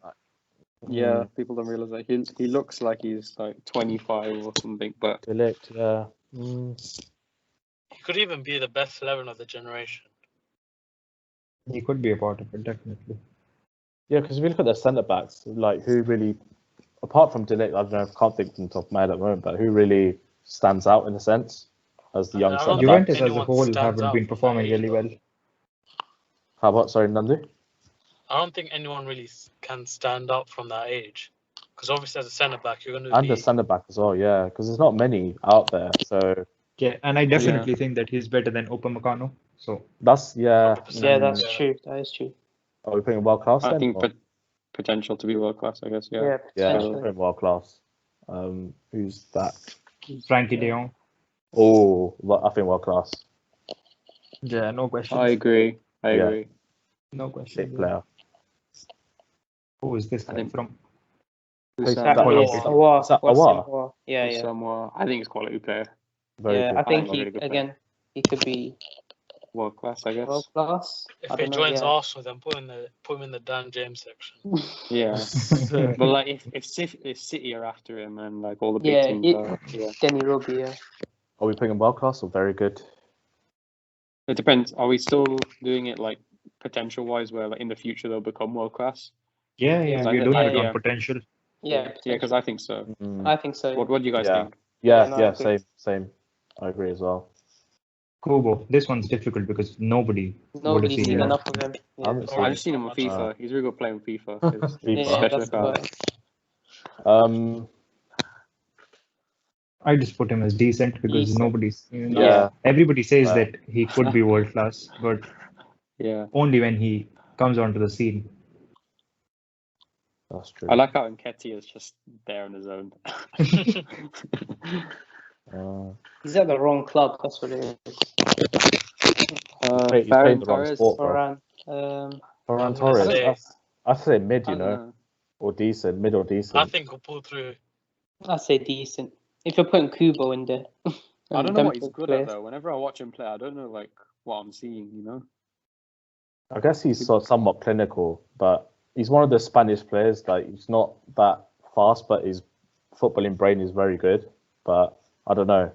D: Yeah, people don't realize that he looks like he's like 25 or something, but
A: Delict. Yeah.
C: He could even be the best 11 of the generation.
B: He could be a part of it, definitely.
A: Yeah, because if you look at their centre backs, like who really, apart from Delict, I don't know, I can't think from the top of my head at the moment, but who really stands out in a sense as the young
C: I don't
A: centre
C: think
A: back?
B: Juventus as a
C: anyone
B: whole
C: stands
B: haven't
C: out
B: been
C: from
B: performing
C: that age,
B: really
C: though.
B: well.
A: How about Nandu?
C: I don't think anyone really can stand up from that age. Because obviously, as a centre back, you're going to
A: And
C: be.
A: the centre back as well, yeah, because there's not many out there. So
B: Yeah, and I definitely think that he's better than Upamecano. So
A: that's
E: Yeah,
C: 100%.
E: that's
C: Yeah.
E: true. That is true.
A: Are we putting world class?
D: I
A: then,
D: think
A: or-
D: potential to be world class. I guess.
E: Yeah,
A: yeah, we're
E: potentially.
A: putting world class. Who's that?
B: Frankie De Jong.
A: Oh, I think world class.
B: Yeah, no question.
D: I agree. I
A: Yeah.
D: agree.
B: No question.
A: Sick player.
B: Who is this
D: I
B: guy
D: think-
B: from?
A: Plays
E: That
A: that-
E: is
B: Aouar.
E: Aouar.
A: Is that
E: What's
A: Aouar?
E: Aouar? Yeah, yeah.
D: Somewhere, I think he's quality player.
A: Very
E: Yeah,
A: good.
E: I think
D: I'm a
E: he
D: really good player.
E: again he could be
D: World class, I guess.
E: world class.
C: If
E: I
C: he
E: don't know.
C: joins
E: Yeah.
C: Arsenal, then put him in the Dan James section.
D: Yeah. But like if City are after him and like all the big
E: Yeah,
D: teams
E: it-
D: are, yeah.
E: Denny Roby. Yeah.
A: Are we putting world class or very good?
D: It depends. Are we still doing it like potential wise, where like in the future they'll become world class?
B: Yeah,
E: Yeah,
B: we're doing it
D: yeah.
B: on potential.
E: Yeah.
D: Because I think so.
E: I think so.
D: What do you guys
A: Yeah.
D: think?
A: Yeah,
E: no, I
A: yeah,
E: agree.
A: same. I agree as well.
B: Kubo. This one's difficult because nobody would have
E: Nobody's
B: seen
E: seen
B: him.
E: enough of him.
A: I
E: Yeah.
A: haven't
D: I've seen him
C: so
D: on
C: much.
D: FIFA. He's really good playing FIFA. His
E: Yeah,
D: special
E: that's
D: card.
E: why.
B: I just put him as decent because
E: Decent.
B: nobody's.
A: Yeah.
B: Everybody says
A: Right.
B: that he could be world class, but
D: Yeah.
B: only when he comes onto the scene.
A: That's true.
D: I like how Nketiah is just there on his own.
E: He's at the wrong club. That's what it is.
A: Wait, he's playing the wrong sport, bro.
E: Varane.
A: Ferran
C: I'm gonna
A: Torres.
C: say-
A: I'd say mid,
D: I
A: you
D: don't
A: know, or decent, mid or decent.
C: I think he'll pull through.
E: I'd say decent. If you're putting Kubo in there.
D: I don't know
E: them
D: what he's
E: two
D: good
E: players.
D: at though. Whenever I watch him play, I don't know like what I'm seeing. You know.
A: I guess he's somewhat clinical, but he's one of the Spanish players. Like he's not that fast, but his footballing brain is very good. But I don't know.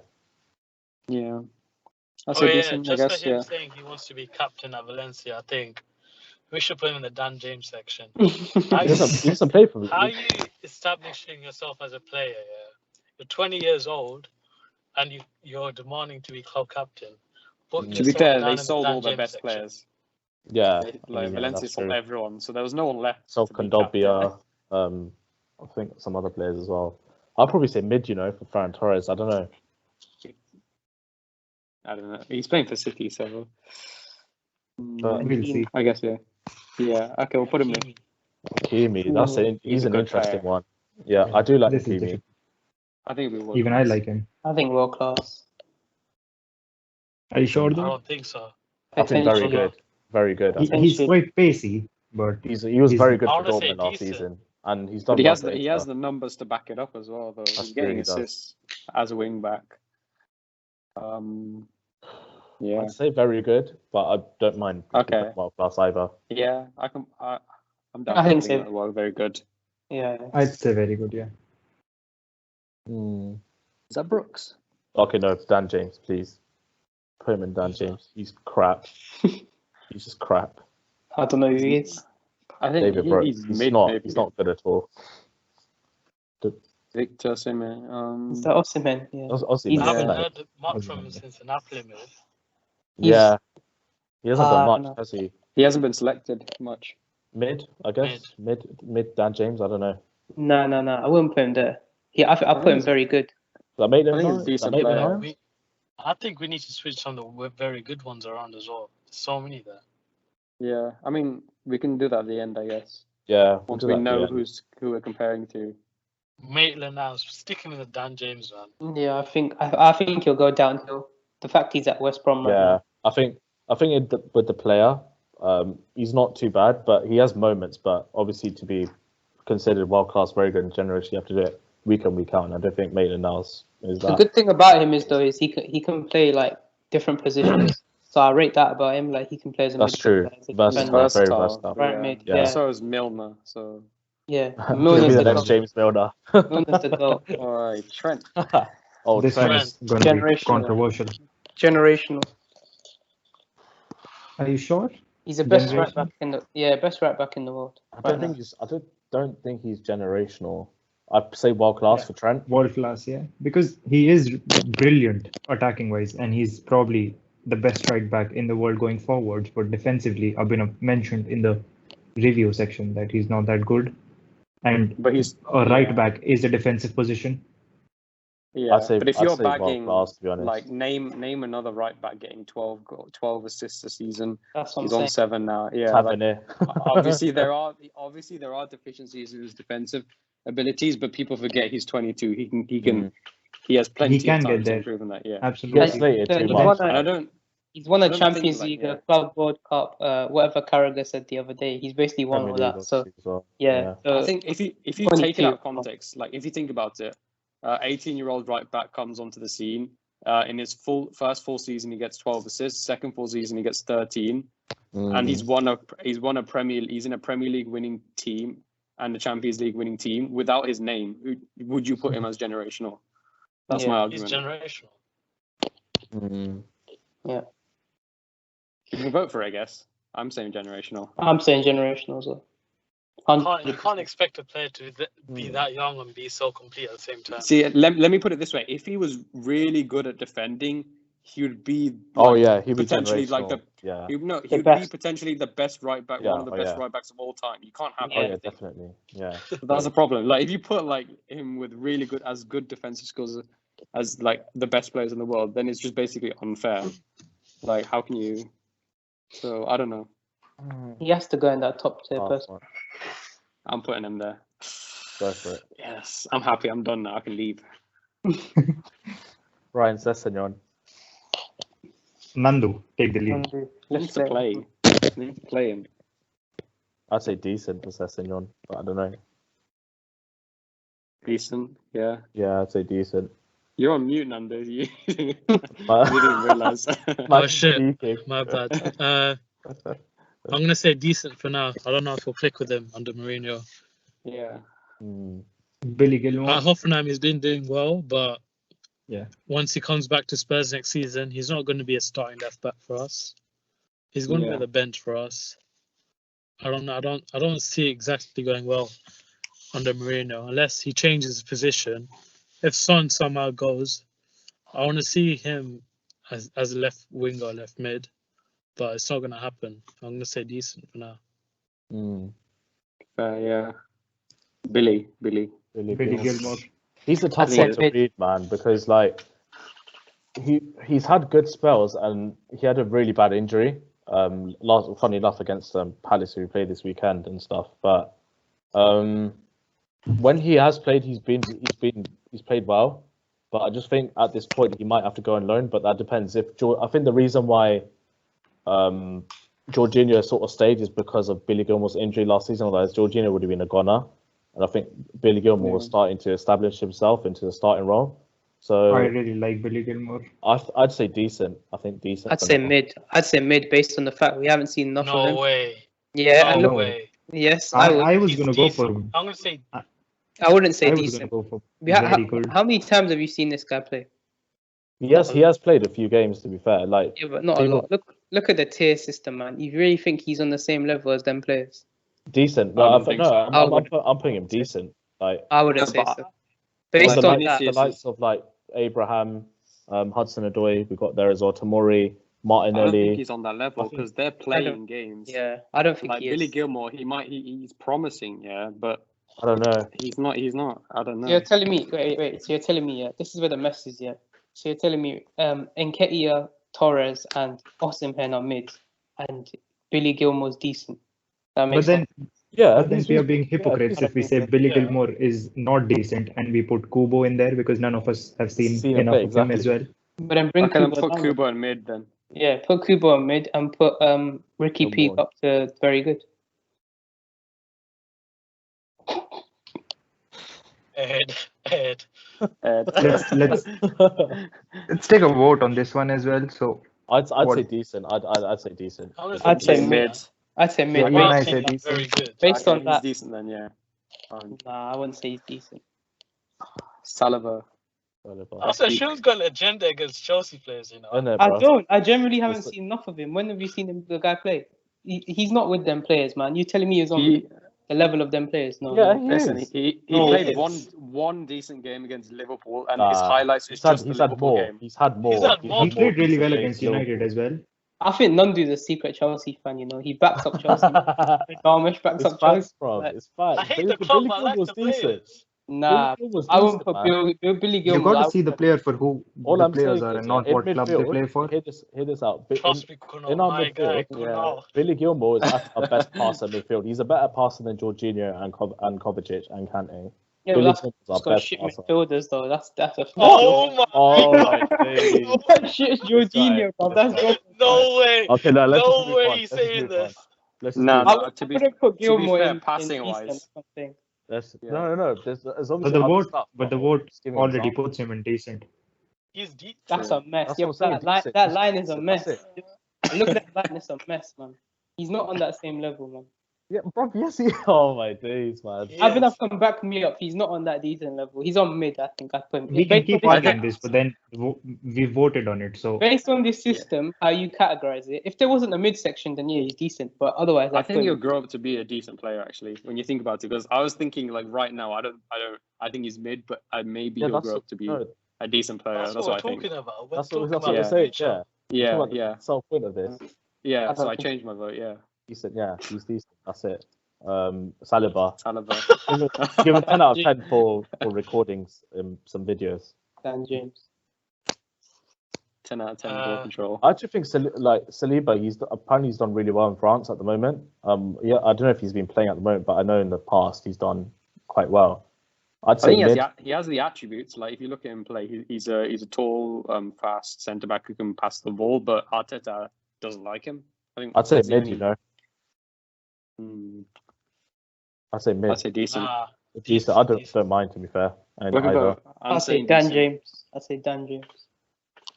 D: Yeah. I
C: Oh
D: say
C: yeah,
D: decent. I
C: just
D: guess.
C: for him
D: Yeah.
C: saying he wants to be captain at Valencia, I think we should put him in the Dan James section.
A: He doesn't play for me.
C: How are you establishing yourself as a player? Yeah? You're 20 years old, and you're demanding to be club captain. Put
D: To be
C: yourself
D: fair,
C: down
D: they
C: in the
D: sold
C: Dan
D: all their
C: James
D: best
C: section.
D: players.
A: Yeah,
D: Like Valencia
A: that's
D: sold
A: true.
D: everyone, so there was no one left.
A: So
D: to be captain.
A: Condobia, I think some other players as well. I'll probably say mid, you know, for Ferran Torres. I don't know.
D: I don't know. He's playing for City, so
A: But-
B: We'll see.
D: I guess yeah. Okay, we'll put him in.
A: Hakimi, he's
D: a
A: an
D: good
A: interesting
D: player.
A: one. Yeah, I do like
B: This is
A: Hakimi.
B: difficult.
D: I think we will.
B: Even I like him.
E: I think world class.
B: Are you sure
C: I
B: though?
C: don't think so.
A: I think very
E: Potentially.
A: good, very good. I think
B: He's
E: Potentially.
B: quite pacey, but
A: he was
B: he's-
A: very good
C: I
A: for
C: wanna say
A: Dortmund last
C: decent.
A: season, and he's done.
D: But he
A: well
D: has
A: for
D: the
A: Inter.
D: numbers to back it up as well, though.
A: That's
D: He's
A: true,
D: getting
A: he does.
D: assists as a wing back. Yeah,
A: I'd say very good, but I don't mind.
D: Okay.
A: World class either.
D: yeah. I'm down.
E: I think
D: for
E: so.
D: that. Well, very good.
E: Yeah.
B: I'd say very good. Yeah.
A: Hmm.
D: Is that Brooks?
A: Okay, no, Dan James, please. Put him in Dan James. He's crap. He's just crap.
E: I don't know who he is.
D: I think
A: David Brooks.
D: he's
A: He's
D: mid.
A: not.
D: Maybe.
A: He's not good at all.
D: Victor Osimhen.
E: Is that Osimhen? Yeah.
A: Aussie,
E: He's-
C: I
A: man,
C: haven't
A: like-
C: heard much from him since the Napoli move.
A: Yeah. He hasn't done
E: No.
A: much, has he?
D: He hasn't been selected much.
A: Mid, I guess. Mid. Dan James. I don't know.
E: No. I wouldn't put him there. I put him very good.
A: That made him
D: I think he's
A: high?
D: a decent
A: That made him
D: player.
A: high?
C: I think we need to switch some of the very good ones around as well. There's so many there.
D: Yeah, I mean, we can do that at the end, I guess.
A: Yeah. we'll
D: Once
A: do
D: we
A: that at the
D: know
A: end.
D: who we're comparing to.
C: Maitland now, sticking with the Dan James, man.
E: Yeah, I think he'll go downhill. The fact he's at West Brom right
A: Yeah,
E: now.
A: I think with the player, he's not too bad, but he has moments. But obviously, to be considered world class, very good in generation, you have to do it week in, week out. And I don't think Maitland Niles is
E: The
A: that.
E: good thing about him is he can play like different positions. So I rate that about him. Like he can play as a
A: That's true.
E: midfielder, as a
A: Versatile,
E: defender.
A: very versatile.
E: Right mid,
A: Yeah.
D: So is Milner. So
E: Yeah,
A: He'll
E: Milner's
A: be the
E: the
A: next
E: goal.
A: James Milner.
E: Milner's the goal.
D: all right, Trent.
A: Oh,
B: This
A: Trent.
B: one is going to be
E: Generational.
B: controversial.
E: Generational.
B: Are you sure?
E: He's the best
B: Generation?
E: right back in the best right back in the world.
A: I don't think he's. I don't think he's generational. I'd say world class
B: Yeah.
A: for Trent.
B: World class, yeah. Because he is brilliant attacking wise, and he's probably the best right back in the world going forwards. But defensively, I've been mentioned in the review section that he's not that good. And
D: But he's
B: a right back is a defensive position.
D: Yeah,
A: I'd say-
D: but if
A: I'd
D: you're
A: say world
D: bagging,
A: class, to be honest.
D: like name another right back getting 12 assists a season.
E: That's what I'm
D: He's
E: saying.
D: on 7 now. Yeah, like,
A: Tavernier.
D: obviously there are deficiencies in his defensive abilities, but people forget he's 22. He has plenty
B: He can
D: of
B: get
D: time to
B: there.
D: improve on that. Yeah,
A: He gets
B: Absolutely.
A: slated too
E: He's
A: much.
E: won
D: and I
E: a,
D: don't.
E: he's won
D: I
E: a
D: don't
E: Champions
D: think,
E: League,
D: like,
E: a Club World Cup, whatever Carragher said the other day. He's basically won
A: Premier
E: all
A: League,
E: that. So
A: obviously, as well.
E: yeah,
D: I
E: so
D: think if you take it
E: 22.
D: out of context, like if you think about it, 18-year-old right back comes onto the scene. In his first full season, he gets 12 assists. Second full season, he gets 13, and he's in a Premier League winning team and the Champions League winning team. Without his name, would you put him as generational? That's
E: Yeah.
D: my
C: He's
D: argument.
C: generational.
D: You can vote for it, I guess. I'm saying generational.
E: I'm saying generational as well.
C: You can't expect a player to be that young and be so complete at the same time.
D: See, let me put it this way: if he was really good at defending, he would be.
A: Oh
D: like,
A: yeah, he'd be
D: potentially like
A: generational. Yeah.
D: he would be
E: best.
D: potentially the best right back,
A: Yeah,
D: one of the best right backs of all time. You can't have
A: Oh yeah,
D: anything.
A: definitely. Yeah.
D: That's the problem. Like if you put like him with really good defensive skills as like the best players in the world, then it's just basically unfair. Like how can you? So I don't know.
E: He has to go in that top tier person.
D: I'm putting him there.
A: Go for it.
D: Yes, I'm happy. I'm done now. I can leave.
A: Ryan Sessegnon.
B: Nandu, take the lead.
D: He
E: Let's
D: needs to play. He needs to play him.
A: I'd say decent for Sessegnon, but I don't know.
D: Decent. Yeah.
A: Yeah, I'd say decent.
D: You're on mute, Nando. You didn't
A: But-
D: realize.
C: Oh shit,
A: Speaking.
C: my bad. I'm gonna say decent for now. I don't know if we'll click with him under Mourinho.
D: Yeah.
B: Billy Gilmore.
C: At Hoffenheim, he's been doing well, but
B: Yeah.
C: once he comes back to Spurs next season, he's not going to be a starting left back for us. He's going to be
D: Yeah.
C: at the bench for us. I don't know. I don't see it exactly going well under Mourinho unless he changes his position. If Son somehow goes, I want to see him as a left winger, or left mid, but it's not going to happen. I'm going to say decent for now.
D: Yeah. Billy.
A: Really
B: Billy
A: good.
B: Gilmore.
A: He's a tough
E: I'd say
A: one to
E: mid.
A: read, man, because like he's had good spells, and he had a really bad injury. Funny enough, against Palace, who we played this weekend and stuff. But when he has played, he's played well. But I just think at this point he might have to go on loan. But that depends. I think the reason why Jorginho sort of stayed is because of Billy Gilmour's injury last season. Otherwise, Jorginho would have been a goner. And I think Billy Gilmour was starting to establish himself into the starting role. So
B: I really like Billy Gilmour.
A: I'd say decent. I think decent.
E: I'd say mid. I'd say mid based on the fact we haven't seen enough of him.
C: No way.
E: Yeah, and
C: No
E: look,
C: way.
E: yes,
B: I was
C: He's
B: gonna go
C: decent.
B: for.
C: I'm gonna say
E: I wouldn't say
B: I was
E: decent.
B: gonna go for
E: How
B: very good.
E: many times have you seen this guy play?
A: Yes, he has played a few games. To be fair, like
E: Yeah, but not a lot. Look at the tier system, man. You really think he's on the same level as them players?
A: decent.
D: I
A: No,
D: don't think so.
A: I'm putting him decent. Like
E: I wouldn't say
D: But-
E: so. Based
A: the
E: on
A: likes,
E: that,
A: the likes of like Abraham, Hudson-Odoi, we got there as well. Tamori,
D: I don't think
A: Martinelli.
D: he's on that level
A: I think-
D: because they're playing games.
E: yeah, I don't think
D: Like
E: he
D: Billy
E: is.
D: Gilmour, he's promising, yeah, but
A: I don't know.
D: he's not. I don't know.
E: So you're telling me, wait. So you're telling me, yeah, this is where the mess is, yeah. So you're telling me, Nketiah, Torres, and Osimhen are mid, and Billy Gilmour's decent. That
B: But
E: makes
B: then,
A: Yeah,
B: but then we are being hypocrites if we say Billy
C: Yeah.
B: Gilmour is not decent and we put Kubo in there because none of us have seen
A: Seen him
B: enough
A: play,
B: of him as well.
E: sense. But then bring
D: Okay, then
E: Kubo
D: put
E: down.
D: Kubo in mid then.
E: Yeah, put Kubo in mid and put Ricky
A: Gilmour.
E: Peak up to very good.
C: Ed.
B: Let's take a vote on this one as well. So
A: I'd
B: What?
A: say decent. I'd say decent.
C: I'm gonna
E: I'd say
C: decent,
E: mid.
C: man.
E: I'd say mid.
B: Yeah, even I
E: based,
B: say
C: Not
B: decent.
C: very good.
E: based
D: Okay,
E: on
D: he's
E: that,
D: decent then, yeah.
E: nah, I wouldn't say he's decent.
D: Saliba.
C: Also, Shill's got an agenda against Chelsea players, you know.
A: I know,
E: I
A: bro.
E: don't. I generally haven't
A: Listen.
E: seen enough of him. When have you seen him, the guy play? He's not with them players, man. You telling me he's on
D: He,
E: the level of them players? No.
A: Yeah,
E: no.
A: he
D: listen,
A: is.
D: he
E: No,
D: played
E: he
D: one decent game against Liverpool, and
A: Nah,
D: his highlights is just the
A: he's had
D: Liverpool
A: more.
D: game.
A: He's had more.
C: He's had more.
B: he played really
A: decent
B: well
A: games
B: against
A: than
B: United as well.
E: I think Nundu's a secret Chelsea fan. You know, he backs up Chelsea. Darmish backs
A: It's
E: up Chelsea.
A: facts, bro.
E: Like,
A: It's facts.
C: I hate
A: Billy,
C: the club,
A: Billy
C: I like
A: Gilmour's
C: the players.
A: decent.
E: Nah,
A: Billy Gilmour's
E: I wouldn't
A: decent,
E: put
A: man.
E: Billy
B: You
E: Gilmour.
B: got to see the player for who
A: All
B: the
A: I'm
B: players
A: saying
B: are
A: is,
B: and not
A: in
B: what club they play
A: midfield,
B: for.
A: hear this out.
C: Trust me, Kunal,
A: in our
C: my guy,
A: midfield,
C: Kunal.
A: Billy Gilmour is at our best passer midfield. He's a better passer than Jorginho and Kovacic and Kante.
E: Yeah,
A: Billy
E: well, that's
A: Gilmour's
E: just
A: our
E: got
A: best
E: shit
A: passer.
E: midfielders though. That's a fact.
C: Oh my
A: Oh
C: God.
A: my days.
E: Shit, Jorginho, bro. That's
A: This
E: good.
C: No way.
A: Okay, now let's just
C: No
A: move
C: way
A: on.
C: he's
A: Let's just
C: saying
A: move on.
C: this.
A: Let's just
D: Nah,
A: move
D: nah,
A: on.
E: I
D: to be
E: wouldn't put Gilmour
D: fair,
E: in
D: passing-wise.
E: decent or something.
A: No. As long as
B: But the
A: you
B: vote,
A: understand,
B: but the
A: bro.
B: vote
A: Just give me an
B: already
A: example.
B: puts him in decent.
C: He's deep.
E: That's
D: True.
E: a mess.
A: That's
E: Yeah,
A: what I'm saying, decent.
E: that
A: He's
E: line is a
A: decent,
E: mess.
A: that's
E: Look at that line, it's a mess, man. He's not on that same level, man.
A: Yeah, bro. Yes, he. Oh my days, man.
C: He
E: Even
C: is.
E: if come back me up, he's not on that decent level. He's on mid, I think. I put him.
B: We can keep
E: on
B: arguing this, but then we voted on it. So
E: based on this system, how you categorize it. If there wasn't a mid section, then yeah, he's decent. But otherwise,
D: I think
E: put
D: he'll
E: him.
D: grow up to be a decent player actually. When you think about it, because I was thinking like right now, I think he's mid, but maybe
A: Yeah,
D: he'll grow up to be
A: no,
D: a decent player.
C: That's
D: That's
C: what
D: what I
C: we're
D: think.
C: talking about. We're
A: that's
C: talking
A: what
C: about
A: we're
C: the
A: saying.
C: future.
A: Yeah.
D: Yeah.
A: That's the whole point of this.
D: Yeah, so I
E: don't think-
D: changed my vote. Yeah,
A: Decent. Yeah, he's decent. That's it. Saliba.
D: Saliba.
A: Give him 10 out of 10 for recordings some videos.
E: Dan James.
D: 10 out of 10 ball control.
A: I actually think Saliba, apparently he's done really well in France at the moment. Yeah, I don't know if he's been playing at the moment, but I know in the past he's done quite well. I'd
D: I
A: say
D: think
A: mid.
D: he has the attributes. Like if you look at him play, he's a tall, fast centre back who can pass the ball. But Arteta doesn't like him. I think
A: I'd say
D: that's the
A: mid.
D: only-
A: You know, I'd say mid.
D: I'd say decent.
C: Nah,
A: Decent. I don't mind, to be fair. And
D: Look at
A: either.
D: I'm
E: I'd say
D: saying
E: Dan
D: decent.
E: James. I'd say Dan James.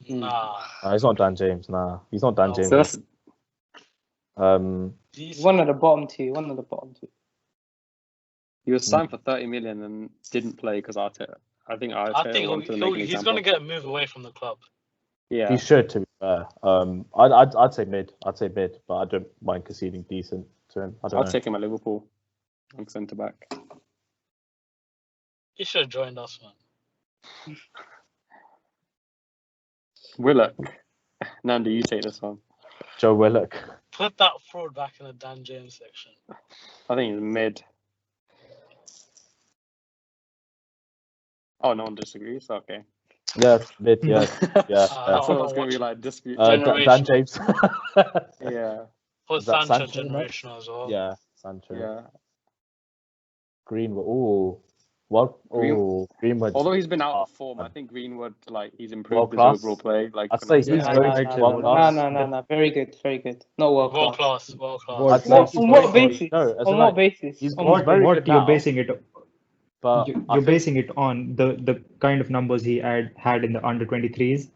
C: nah.
A: He's not Dan James. Nah, he's not Dan
C: No.
A: James.
D: So that's
C: Decent.
E: One of the bottom two.
D: he was signed for 30 million and didn't play because Arteta. I think Arteta
C: I think
D: wanted to make an
C: he's
D: example.
C: going to get a move away from the club.
D: Yeah,
A: He should, to be fair. I'd say mid. But I don't mind conceding decent to him. I don't
D: I'll
A: know.
D: take him at Liverpool. I'm centre back.
C: He should have joined us, man.
D: Willock. Nando, you take this one.
A: Joe Willock.
C: Put that fraud back in the Dan James section.
D: I think he's mid. Oh, no one disagrees. Okay.
A: Yeah, mid. Yeah, yeah.
C: I
D: I
C: don't
D: thought it
C: know
D: was going to be
C: what
D: like dispute.
A: Dan
C: generation.
A: James.
D: Yeah,
C: Put
A: Is that
C: Sancho
A: Sancho, mate?
C: generational as well.
A: Yeah, Sancho.
D: yeah.
A: Greenwood. Ooh, well, Greenwood.
D: Although he's been out
A: Oh,
D: of form, I think Greenwood he's
A: World
D: improved his
A: class.
D: overall play. Like
A: I'd say
B: Yeah,
A: he's
B: I-
A: going
B: I'd
A: to
B: say
A: world
B: world
A: class.
E: No. Very good, very good. Not world
C: World
E: class.
C: class, world class.
B: World
A: I'd say
B: class.
A: he's
E: On
A: going
E: what
A: to
E: basis?
A: no, as in
E: On what
A: like,
E: basis?
A: he's
E: On what
A: very
B: What
A: good
B: you're
A: now,
B: basing it
A: but
B: you're basing it on the kind of numbers he had in the under 23s.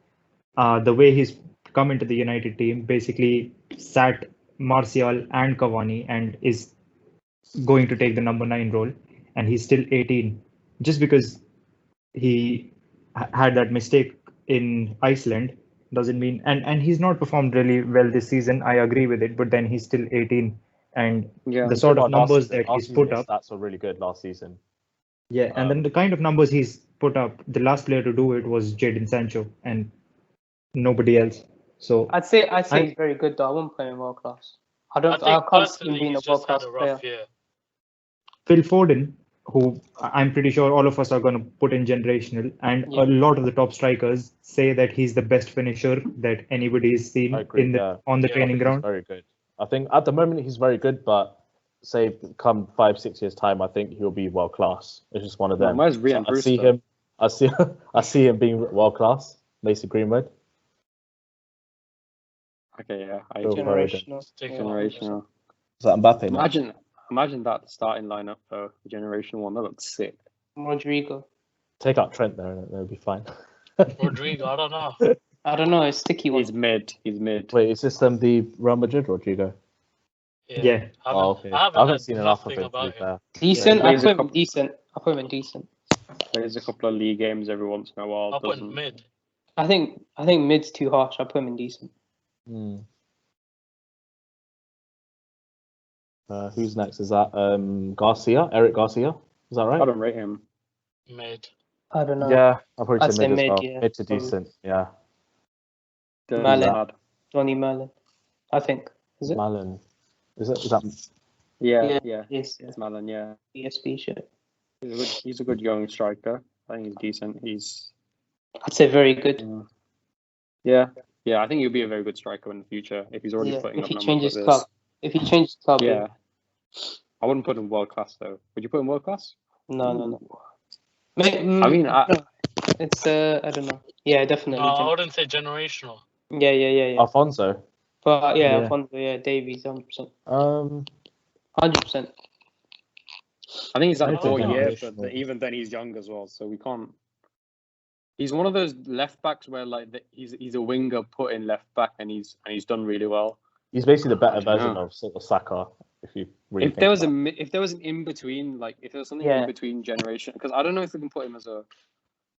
B: The way he's come into the United team, basically sat Martial and Cavani and is going to take the number 9 role, and he's still 18. Just because he had that mistake in Iceland doesn't mean, and he's not performed really well this season. I agree with it, but then he's still 18, and
D: Yeah.
B: the sort of numbers that
A: last
B: he's
A: season,
B: put
A: his
B: up.
A: stats were really good last season.
B: Yeah, and then the kind of numbers he's put up, the last player to do it was Jadon Sancho and nobody else. So
E: I'd say
B: I-
E: he's very good though. I won't play him world class. I
C: I
E: can't
C: think
E: see him
C: personally
E: being a
C: he's
E: world
C: just had
E: class
C: a
E: player.
C: rough year.
B: Phil Foden, who I'm pretty sure all of us are going to put in generational, and
E: Yeah.
B: a lot of the top strikers say that he's the best finisher that anybody has seen
A: I agree,
B: in the
A: yeah.
B: on the
C: Yeah.
A: I
B: training
A: think
B: ground.
A: he's very good. I think at the moment he's very good, but say come 5-6 years time, I think he'll be world class. It's just one of them.
D: Where's Ryan
A: I see
D: Brewster?
A: him. I see him being world class. Mason Greenwood.
D: Okay, yeah, I
A: Phil
D: agree.
A: Foden.
E: Generational.
C: Stick
E: Yeah.
D: Generational.
A: Is that Mbappe now?
D: Imagine that starting lineup though, the generational one. That looks sick.
E: Rodrigo.
A: Take out Trent there, and it'll be fine.
C: Rodrigo, I don't know.
E: I don't know. It's a sticky one.
D: He's mid. He's mid.
A: Wait, is this the Real Madrid Rodrigo?
B: Yeah.
A: Oh, okay.
C: I haven't
A: I haven't
C: heard
A: seen enough of
C: nothing
A: him, to be
C: about him.
A: fair.
E: Decent.
D: Yeah,
E: I
D: plays
E: put
D: a
E: him
D: couple-
E: decent. I put him in decent.
D: Plays a couple of league games every once in a while.
C: I'll put
D: Doesn't.
C: him mid.
E: I think mid's too harsh. I put him in decent.
A: Hmm. Who's next? Is that Garcia? Eric Garcia? Is that
D: I
A: right?
D: don't rate him.
C: Mid.
E: I don't know.
A: Yeah, I'll probably
E: I'd
A: say
E: say
A: mid as
E: mid,
A: well.
E: yeah,
A: Mid to
E: probably.
A: decent. Yeah.
D: Dirty
E: Malin.
D: lad.
E: Johnny Merlin. I think. Is it?
A: Malin. Is that?
D: Yeah.
E: Yes.
D: It's Malin. Yeah.
E: ESP shit.
D: He's a good young striker. I think he's decent.
E: I'd say very good.
D: Yeah. I think he'll be a very good striker in the future if he's already
E: Yeah.
D: putting
E: If
D: up
E: he
D: numbers
E: changes
D: like
E: club.
D: this.
E: If he changes club.
D: Yeah. I wouldn't put him world class though. Would you put him world class?
E: No.
D: I mean,
E: It's I don't know. Yeah, definitely.
C: No, I wouldn't say generational.
E: Yeah.
A: Alfonso.
E: But
B: Yeah.
E: Alfonso, Davies, 100%. 100%.
D: I think he's at
B: I'd
D: the
B: say
D: 4 year,
A: generational.
D: but even then he's young as well, so we can't. He's one of those left backs where he's a winger put in left back, and he's done really well.
A: He's basically the better
D: I don't
A: version
D: know.
A: of sort of Saka, if you really
D: If
A: think
D: there was
A: about it.
D: if there was an in between, like if there was something
E: Yeah.
D: in between generation, because I don't know if we can put him as a.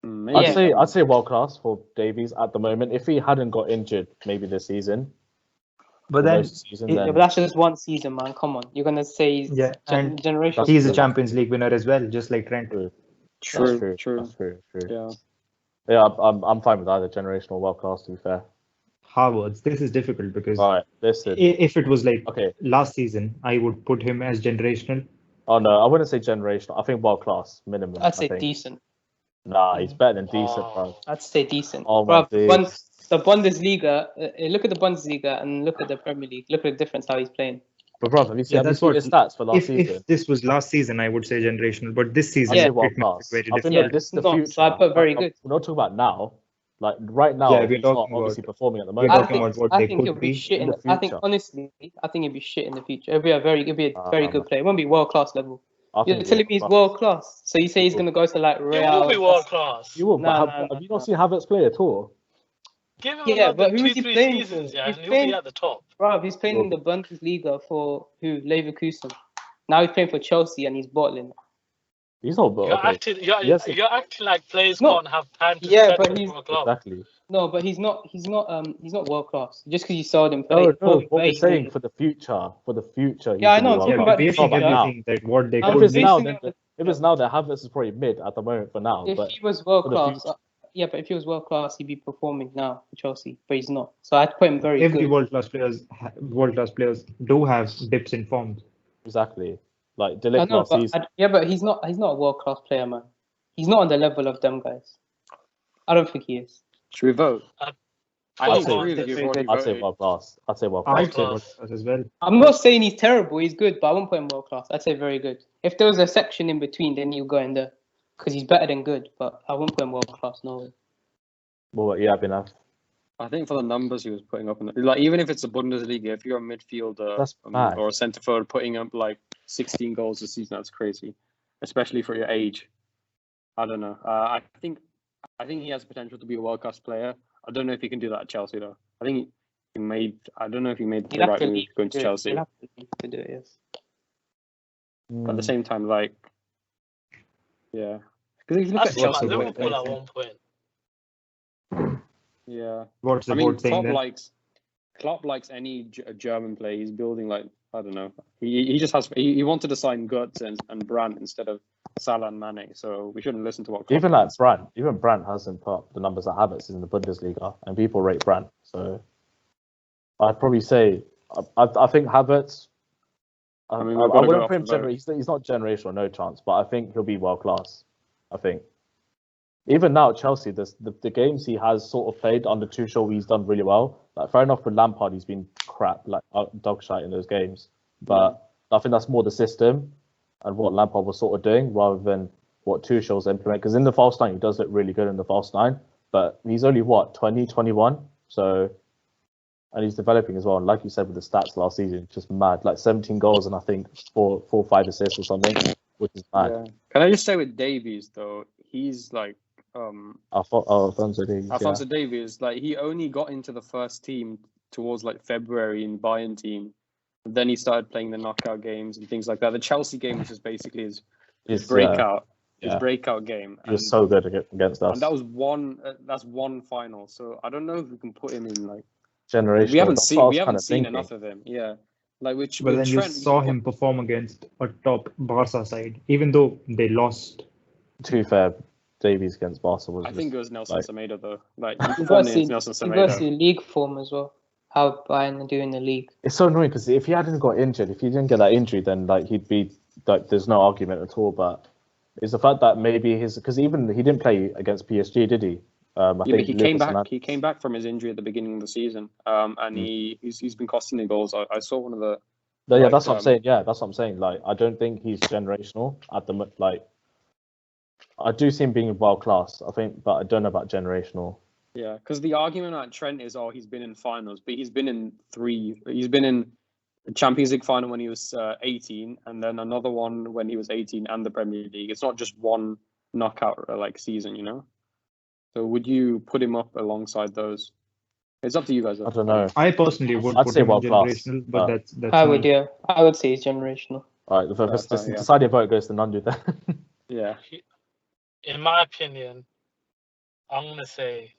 D: Maybe.
A: I'd say world class for Davies at the moment. If he hadn't got injured, maybe this season.
B: But
A: or
B: then
A: most season,
B: it-
E: Yeah,
A: then
E: but that's just one season, man. Come on. You're going to say he's
B: Yeah, and
E: generational.
B: he's a Champions League winner as well, just like Trent.
A: true.
D: True.
A: That's true.
D: Yeah.
A: Yeah, I'm fine with either generational or world class. To be fair.
B: Harvards. This is difficult because
A: All right, listen.
B: if it was like
A: Okay.
B: last season, I would put him as generational.
A: Oh no, I wouldn't say generational. I think world class minimum.
E: I'd say
A: I think.
E: decent.
A: Nah, he's better than decent, bro.
E: I'd say decent.
A: Oh my
E: Bruv,
A: days.
E: the Bundesliga, look at the Bundesliga and look at the Premier League. Look at the difference how he's playing.
A: But bro, have you
B: Yeah,
A: seen
B: that's
A: his stats for last season?
B: If this was last season, I would say generational, but this season,
A: I'd say
E: Yeah.
A: world
B: it makes
A: class.
B: it very
A: I think
B: difficult.
A: this is the
E: No,
A: future.
E: so I put very good.
A: We're not talking about now. Like right now,
B: Yeah, we're
A: he's not
B: talking
A: obviously
B: about-
A: performing at the
B: we're
A: moment.
B: talking about what
E: I
B: they
E: think
B: could
E: he'll be
B: be
E: shit
A: in
E: in
A: the
E: I think
A: future.
E: honestly, I think he'll be shit in the future. It'll be a very good player. It won't be world class level.
A: I
E: You're
A: think
E: telling me he's world class. So you say he's
A: He
E: gonna go to like
C: He
E: Real?
C: will be world class.
A: You will, but
E: No,
A: have you not seen Havertz play at all?
C: Give him
E: Yeah, but
C: another
E: who is he
C: 2-3
E: playing
C: seasons,
E: for?
C: yeah,
E: He's
C: and he'll
E: playing-
C: be at the top.
E: Bro, he's playing in the Bundesliga for who? Leverkusen. Now he's playing for Chelsea and he's bottling.
A: He's not.
C: You're
A: Okay,
C: acting,
A: Yes.
C: you're acting like players
E: No.
C: can't have time to
E: Yeah,
C: settle
E: but he's-
C: for a club.
A: exactly.
E: No, but he's not world class. Just because you saw him play.
A: No.
E: Oh,
A: What we're
E: wait,
A: saying for the future.
E: Yeah, I know, I'm
A: he's
E: talking
A: gonna
E: about
A: be
E: the
A: world class.
B: basing
E: future.
A: It's not about
B: everything that what they
E: I'm
A: If
B: could
A: it's
B: be.
A: now,
E: basing
A: then
E: it
A: if it's now, then Havertz is probably mid at the moment for now.
E: If
A: But
E: he was world
A: for the
E: class,
A: future.
E: yeah, but if he was world class, he'd be performing now for Chelsea. But he's not. So I'd put him very
B: Every
E: good.
B: world class players do have dips in form.
A: exactly, like
E: I
A: Delict
E: know,
A: last
E: but
A: season.
E: but he's not a world class player, man. He's not on the level of them guys. I don't think he is.
D: Should we vote?
C: I'd
D: I think
C: put him
D: three
C: on
D: of you have
C: the-
D: already
A: I'd say
D: voted.
A: world class. I'd say world class.
B: I'd say
C: class.
B: world class as well.
E: I'm not saying he's terrible. He's good, but I won't put him world class. I'd say very good. If there was a section in between, then you go in there because he's better than good. But I won't put him world class. No way.
A: Well, yeah, I've been enough.
D: I think for the numbers he was putting up, like even if it's a Bundesliga, if you're a midfielder
A: That's mad.
D: or a centre forward putting up like 16 goals a season, that's crazy, especially for your age. I don't know. I think he has potential to be a world class player. I don't know if he can do that at Chelsea though. I think he made. I don't know if he made
E: He'll
D: the
E: have
D: right
E: to
D: move
E: leave
D: going to
E: do it.
D: Chelsea.
E: He'll have to leave to do it. Yes.
D: But at the same time, like, yeah, because if you look
C: That's
D: at
C: him at
D: Chelsea,
C: Liverpool at one point.
D: yeah.
B: What's the
D: I mean,
B: board saying then?
D: Klopp likes any German play. He's building like I don't know. He just has he wanted to sign Götze and Brandt instead of Salah and Mane. So we shouldn't listen to what Klopp
A: Even like
D: thinks.
A: Brandt hasn't put up the numbers that Havertz is in the Bundesliga, and people rate Brandt. So I'd probably say I think Havertz. I
D: mean,
A: I
D: we've got to go
A: wouldn't
D: off
A: put him
D: the vote.
A: he's not generational, no chance. But I think he'll be world class. I think. Even now at Chelsea, the games he has sort of played under Tuchel, he's done really well. Like fair enough with Lampard, he's been crap, like dog shite in those games. But I think that's more the system and what Lampard was sort of doing rather than what Tuchel's implementing. Because in the false nine, he does look really good in the false nine. But he's only 20, 21. So, and he's developing as well. And like you said with the stats last season, just mad. Like 17 goals and I think 5 assists or something, which is mad.
D: Yeah. Can I just say with Davies though, he's like
A: Alphonso Davies.
D: Alphonso Davies, like he only got into the first team towards like February in Bayern team. And then he started playing the knockout games and things like that. The Chelsea game was just basically his breakout game.
A: He was so good against us.
D: And that was one final. So I don't know if we can put him in like
A: Generational.
D: we haven't seen enough of him. Yeah. Like which
B: But
D: with
B: then
D: Trent,
B: you saw him perform against a top Barca side, even though they lost.
A: To be fair, Davies against Barca was.
D: I think it was Nelson
A: like,
D: Semedo though. Like
E: You
D: he
E: got
D: performed
E: to
D: against
E: see,
D: Nelson
E: you got to
D: Semedo.
E: see league form as well. How Bayern are doing in the league.
A: It's so annoying because if he hadn't got injured, if he didn't get that injury, then like he'd be like there's no argument at all. But it's the fact that maybe because even he didn't play against PSG, did he? I
D: Yeah,
A: think
D: but he came
A: Lucas
D: back. He came back from his injury at the beginning of the season, and he's been costing the goals. I saw one of the.
A: No, yeah,
D: like,
A: that's what I'm saying. Yeah, that's what I'm saying. Like, I don't think he's generational at the like. I do see him being world class. I think, but I don't know about generational.
D: Yeah, because the argument at Trent is, he's been in finals, but he's been in three. He's been in the Champions League final when he was 18, and then another one when he was 18, and the Premier League. It's not just one knockout like season, you know. So would you put him up alongside those? It's up to you guys. Though.
A: I don't know.
B: I personally would
A: I'd
B: put
A: say
B: him in
A: world class,
B: generational, but that's
E: I
B: me.
E: would, yeah. I would say he's generational.
A: All right, the first
D: That's fine, yeah.
A: deciding vote goes to Nandu then.
D: Yeah.
C: In my opinion, I'm gonna say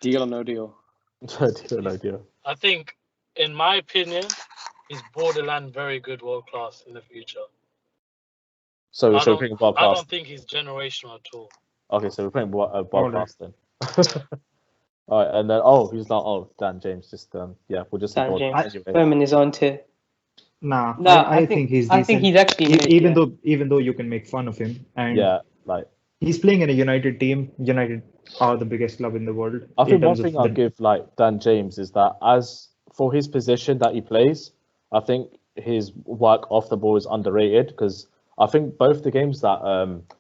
D: Deal or no deal?
A: No deal.
C: I think, in my opinion, he's borderline very good world class in the future.
A: So
C: I
A: we're putting world
C: I
A: class.
C: don't think he's generational at all.
A: Okay, so we're putting world
B: Alright.
A: class then. All right, and then who's not? Oh, Dan James. Just yeah, we'll just
E: Dan
A: support him
E: James.
A: anyway.
E: Put him in his own tier.
B: Nah,
E: No,
B: I think he's decent.
E: I think he's actually mid,
B: even
E: yeah.
B: though you can make fun of him, and
A: Yeah, like
B: he's playing in a United team. United are the biggest club in the world.
A: I
B: in
A: think one
B: terms of
A: thing I'll
B: the-
A: give like Dan James is that as for his position that he plays, I think his work off the ball is underrated because I think both the games that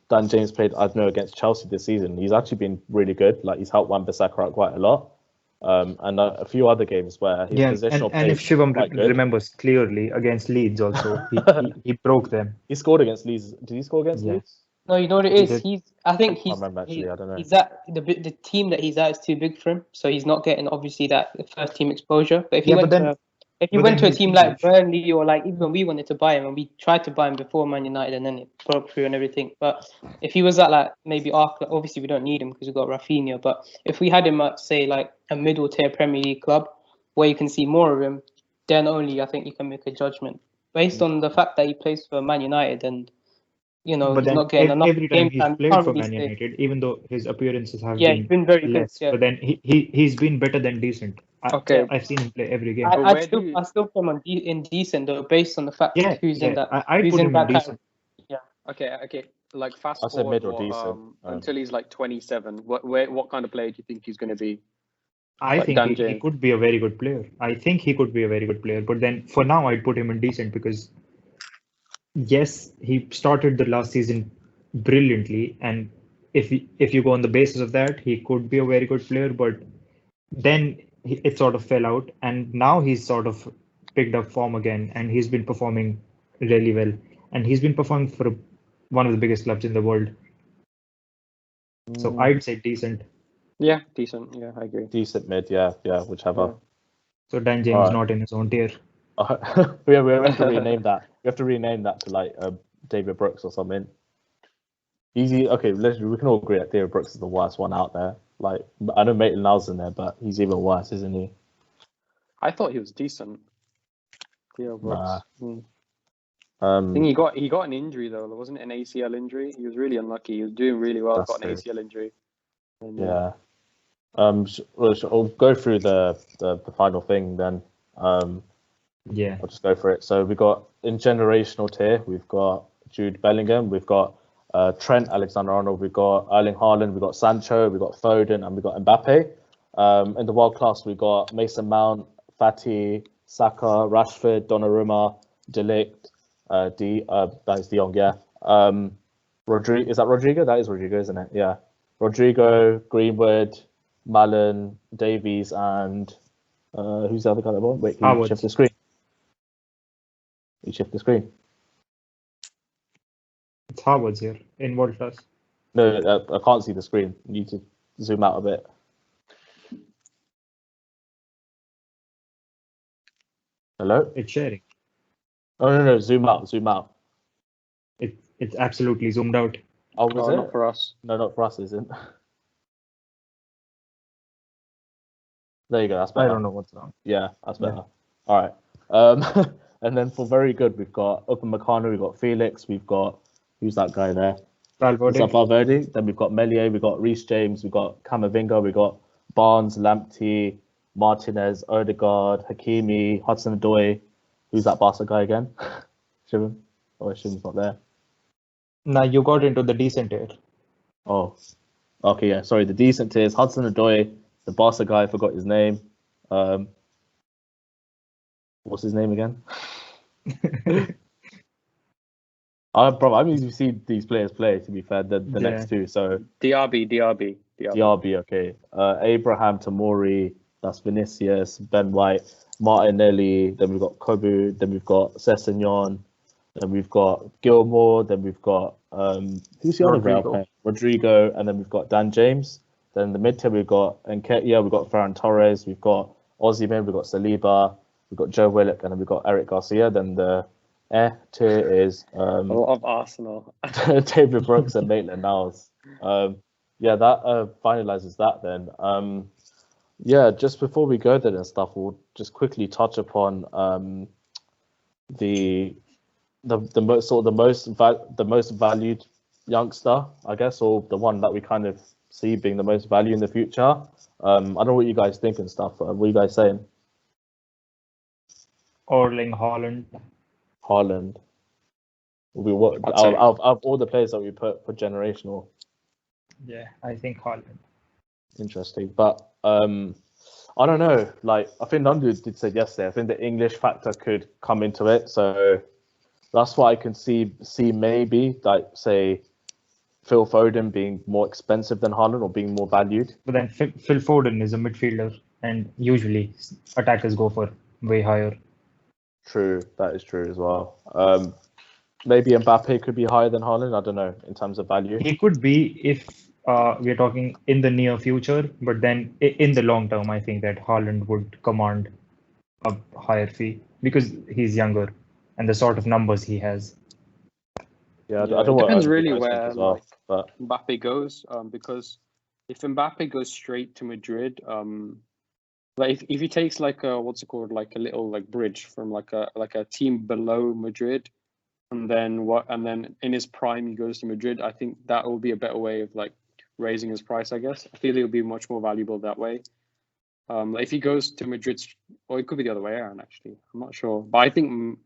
A: Dan James played, I know against Chelsea this season, he's actually been really good. Like he's helped Wan-Bissaka out quite a lot, and a few other games where his positional
B: and if
A: play
B: Shivam
A: is quite good.
B: remembers clearly against Leeds also, he broke them.
A: He scored against Leeds. Did he score against
B: Yeah.
A: Leeds?
E: No, you know what it
B: He
E: is.
B: did.
E: I think
A: I remember actually. I don't know.
E: he's at the team that he's at is too big for him, so he's not getting obviously that first team exposure. But if he
B: Yeah,
E: went
B: but
E: to
B: then-
E: if he
B: but
E: went to
B: then
E: a
B: he's
E: team like
B: English.
E: Burnley or like even we wanted to buy him and we tried to buy him before Man United and then it broke through and everything. But if he was at like maybe after, obviously we don't need him because we've got Rafinha. But if we had him at say like a middle tier Premier League club where you can see more of him, then only I think you can make a judgment based on the fact that he plays for Man United and you know
B: But
E: he's
B: then
E: not getting enough
B: every time
E: game
B: he's
E: time.
B: played
E: Can't
B: for
E: really
B: Man
E: say.
B: United, even though his appearances have
E: Yeah, he's been very good.
B: less,
E: Yeah.
B: but then he's been better than decent.
D: Okay.
B: I've seen him play every game.
D: But where do you-
E: I still put him in decent though, based on the fact
B: Yeah,
E: who's in that.
B: I'd
E: who's
B: put
E: in
B: him
E: that
B: in
E: kind
B: decent.
D: Okay. like fast
A: I said
D: forward
A: mid or decent.
D: until he's like 27. What kind of player do you think he's going to be?
B: I
D: Like
B: think
D: Dan
B: he
D: James.
B: could be a very good player. I think he could be a very good player. But then for now, I'd put him in decent because, yes, he started the last season brilliantly. And if you go on the basis of that, he could be a very good player. But then it sort of fell out. And now he's sort of picked up form again. And he's been performing really well. And he's been performing for one of the biggest clubs in the world. So I'd say decent.
D: Yeah, decent. Yeah, I agree.
A: Decent mid, yeah, whichever.
B: So Dan James
A: Alright.
B: not in his own tier.
A: we have to rename that. We have to rename that to like David Brooks or something. Easy. Okay, we can all agree that David Brooks is the worst one out there. Like, I know Maitland-Niles in there, but he's even worse, isn't he?
D: I thought he was decent. Yeah,
A: Nah.
D: I think he got an injury though. Wasn't it an ACL injury? He was really unlucky. He was doing really well.
A: That's
D: Got an
A: true.
D: ACL injury. And,
A: Yeah. I'll go through the final thing then.
B: Yeah.
A: I'll just go for it. So we've got in generational tier, we've got Jude Bellingham, we've got Trent Alexander-Arnold, we've got Erling Haaland, we've got Sancho, we've got Foden, and we've got Mbappe. In the world class, we've got Mason Mount, Fati, Saka, Rashford, Donnarumma, De Ligt, that is De Jong, yeah. Is that Rodrigo? That is Rodrigo, isn't it? Yeah. Rodrigo, Greenwood, Malen, Davies, and who's the other guy that won? Wait, can you shift the screen? You shift the screen.
B: It's Harvard's here in world class.
A: No, I can't see the screen. You need to zoom out a bit. Hello?
B: It's sharing.
A: Oh, no, zoom out.
B: It's absolutely zoomed out.
A: Oh, was it?
D: Not for us.
A: No, not for us, isn't. There you go. That's better.
B: I don't know what's wrong.
A: Yeah, that's better.
B: Yeah.
A: All right. And then for very good, we've got Upamecano, we've got Felix, we've got who's that guy there? Valverde. Then we've got Melier, we've got Reece James, we've got Camavinga, we've got Barnes, Lamptey, Martinez, Odegaard, Hakimi, Hudson-Odoi. Who's that Barca guy again? Shimon? Oh, Shimon's not there.
B: Now you got into the decent tier.
A: Oh, okay, yeah. Sorry, the decent tier is Hudson-Odoi, the Barca guy. I forgot his name. What's his name again? Bro, I've usually seen these players play. To be fair, the next two. So
D: DRB.
A: Okay. Abraham Tamori. That's Vinicius, Ben White, Martinelli. Then we've got Kobu. Then we've got Sessegnon. Then we've got Gilmore. Then we've got who's the other player? Rodrigo. And then we've got Dan James. Then the mid tier we've got Nketiah. We've got Ferran Torres. We've got Osimhen. We've got Saliba. We've got Joe Willock, and then we've got Eric Garcia. Then the tier is
D: a lot of Arsenal.
A: David Brooks and Maitland-Niles. Yeah, that finalizes that then. Yeah, just before we go there and stuff, we'll just quickly touch upon the most valued youngster, I guess, or the one that we kind of see being the most value in the future. I don't know what you guys think and stuff. What are you guys saying?
B: Erling Haaland.
A: Haaland will be what out of all the players that we put for generational.
B: Yeah, I think Haaland.
A: Interesting, but I don't know. Like I think Nandu did say yesterday, I think the English factor could come into it. So that's why I can see maybe like say Phil Foden being more expensive than Haaland or being more valued.
B: But then Phil Foden is a midfielder, and usually attackers go for way higher.
A: True, that is true as well. Maybe Mbappe could be higher than Haaland. I don't know in terms of value.
B: He could be if we're talking in the near future, but then in the long term, I think that Haaland would command a higher fee because he's younger and the sort of numbers he has.
A: Yeah, I don't know.
D: It depends really where
A: well, but
D: Mbappe goes. Because if Mbappe goes straight to Madrid, like if he takes like a what's it called, like a little like bridge from like a team below Madrid, and then in his prime he goes to Madrid, I think that will be a better way of like raising his price. I guess I feel he'll be much more valuable that way. If he goes to Madrid, or it could be the other way around actually. I'm not sure, but I think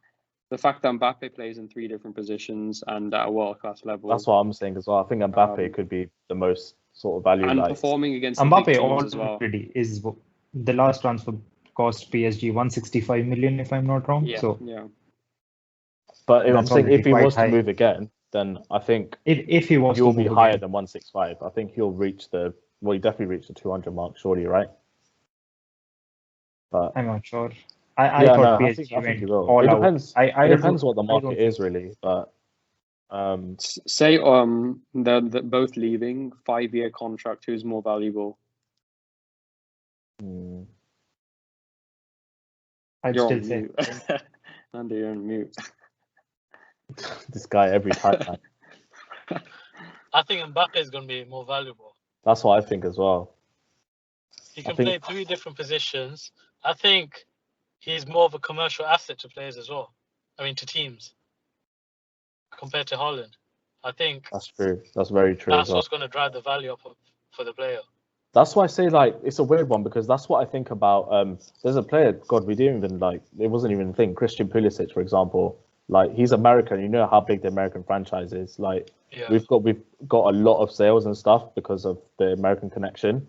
D: the fact that Mbappe plays in 3 different positions and at a world-class level.
A: That's what I'm saying as well. I think Mbappe could be the most sort of value.
D: And
A: Like
D: performing against the
B: Mbappe
D: big teams as well.
B: already is the last transfer cost PSG 165 million, if I'm not wrong.
D: Yeah,
B: So
D: yeah.
A: but I'm
B: that's
A: saying if
B: already
A: he
B: quite
A: was
B: high.
A: to move again, then I think
B: If he was
A: he'll
B: to
A: be
B: move
A: higher
B: again,
A: than 165. I think he'll reach he definitely reach the 200 mark, surely, right? But
B: I'm not sure. I thought
A: no,
B: PSG
A: I think he
B: went
A: will.
B: all
A: It
B: out.
A: depends.
B: I
A: It depends
B: don't-
A: what the
B: I don't
A: market is
B: think-
A: really, but
D: Say they're both leaving, 5-year contract. Who's more valuable?
B: I'd
D: You're
B: still
D: on
B: say
D: mute. Andy, you're on mute.
A: this guy every time. Man.
C: I think Mbappe is going to be more valuable.
A: That's what I think as well.
C: He
A: I
C: can
A: think-
C: play 3 different positions. I think he's more of a commercial asset to players as well. I mean, to teams compared to Haaland. I think
A: That's true. That's very true
C: that's
A: as well.
C: what's going to drive the value up for the player.
A: That's why I say like it's a weird one because that's what I think about. There's a player. God, we didn't even like. It wasn't even a thing. Christian Pulisic, for example. Like he's American. You know how big the American franchise is. Like
C: Yeah.
A: we've got a lot of sales and stuff because of the American connection,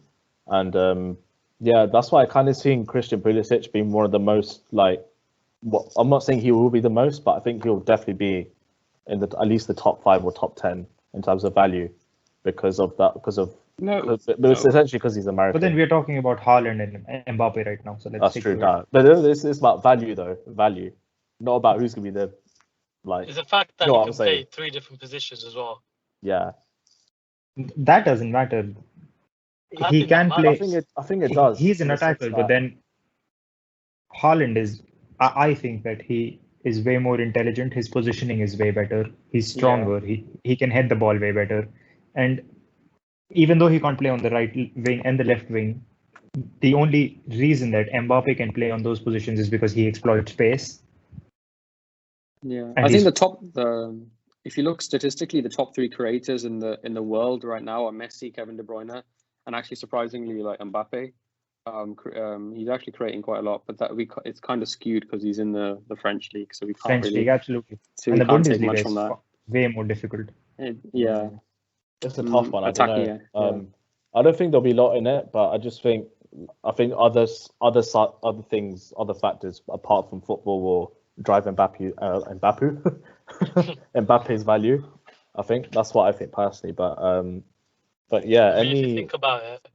A: and yeah, that's why I kind of seeing Christian Pulisic being one of the most like. Well, I'm not saying he will be the most, but I think he'll definitely be in at least the top 5 or top 10 in terms of value because of that. Because it's essentially because he's American.
B: But then we're talking about Haaland and Mbappe right now, so let's
A: That's
B: stick
A: true.
B: to
A: No, but it's about value though. Value, not about who's gonna be the like.
C: It's the fact that
A: You know
C: he
A: what
C: can
A: I'm saying?
C: play 3 different positions as well.
A: Yeah,
B: it. That doesn't matter.
C: I
B: He
C: think
B: can
C: that
B: play.
A: I think it does.
B: He's an
A: in the sense
B: attacker, but
A: that-
B: then Haaland is. I think that he is way more intelligent. His positioning is way better. He's stronger. He can head the ball way better. And even though he can't play on the right wing and the left wing, the only reason that Mbappe can play on those positions is because he exploits space.
D: Yeah,
B: And
D: I think
B: he's-
D: if you look statistically, the top 3 creators in the world right now are Messi, Kevin De Bruyne, and actually surprisingly like Mbappe. He's actually creating quite a lot, but it's kind of skewed because he's in the French league, so we can't
B: French
D: really.
B: league, absolutely.
D: So
B: And
D: we
B: the
D: can't take
B: Bundesliga
D: much
B: is
D: from that.
B: way more difficult.
D: Yeah,
A: It's a tough one. I don't
D: attacking
A: know.
D: it, yeah.
A: I don't think there'll be a lot in it, but I just think other things, other factors apart from football will drive Mbappe's value. I think that's what I think personally. But yeah,
C: I mean, if you think about it,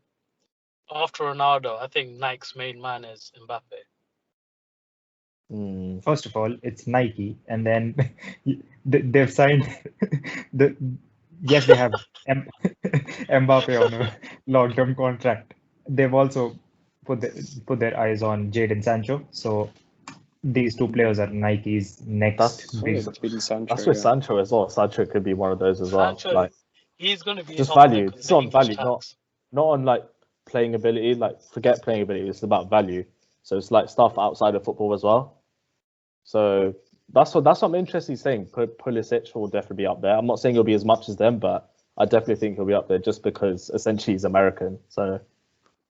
C: after Ronaldo, I think Nike's main man is Mbappe.
B: First of all, it's Nike, and then they've signed yes, they have Mbappe on a long-term contract. They've also put their eyes on Jadon Sancho. So these 2 players are Nike's next big.
D: Sancho.
A: That's with Sancho as well. Sancho could be one of those as well.
C: Sancho,
A: Like
C: he's going to be
A: just
C: up there
A: value.
C: 'cause
A: It's on
C: English
A: value,
C: tax.
A: not on like playing ability. Like forget playing ability. It's about value. So it's like stuff outside of football as well. So that's what I'm interested in saying. Pulisic will definitely be up there. I'm not saying he'll be as much as them, but I definitely think he'll be up there just because essentially he's American. So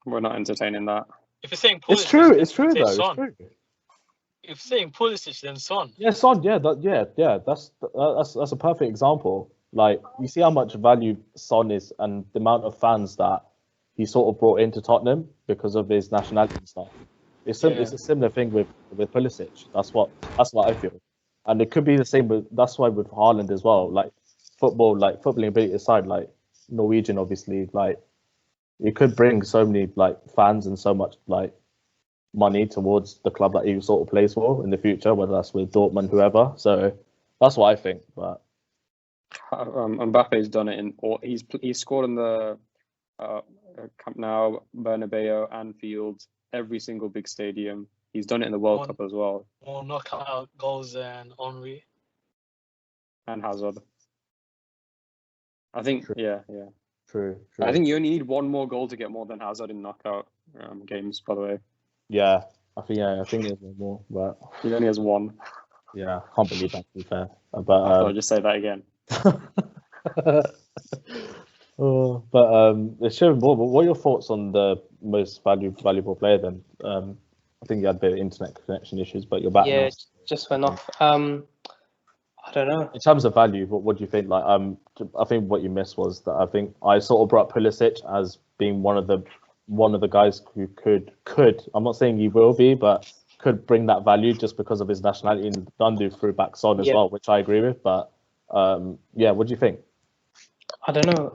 D: We're not entertaining that.
C: If you're saying Pulisic,
A: it's true.
C: then
A: It's true
C: say
A: though.
C: Son.
A: It's true.
C: If you're saying Pulisic, then Son.
A: Yeah, Son. Yeah, that's a perfect example. Like you see how much value Son is and the amount of fans that he sort of brought into Tottenham because of his nationality and stuff. It's a similar thing with Pulisic. That's what I feel, and it could be the same that's why with Haaland as well. Like footballing ability aside, like Norwegian obviously, like it could bring so many like fans and so much like money towards the club that he sort of plays for in the future, whether that's with Dortmund, whoever. So that's what I think. But
D: Mbappe's done it in all. He's scored in the Camp Nou, Bernabeu, Anfield, every single big stadium. He's done it in the World Cup as well.
C: More knockout goals than Henry.
D: And Hazard. I think, yeah.
A: True.
D: I think you only need 1 more goal to get more than Hazard in knockout games, by the way.
A: Yeah, I think there's one more, but
D: He only has 1.
A: yeah, I can't believe that to be fair. But
D: I'll just say that again.
A: It's showing more. But what are your thoughts on the most valuable player then? I think you had a bit of internet connection issues, but you're back
E: Yeah,
A: now.
E: just went off. I don't know.
A: In terms of value, what do you think? Like, I think what you missed was that I think I sort of brought Pulisic as being one of the guys who could. I'm not saying he will be, but could bring that value just because of his nationality, and Dundu threw back Son as well, which I agree with. But yeah, what do you think?
E: I don't know.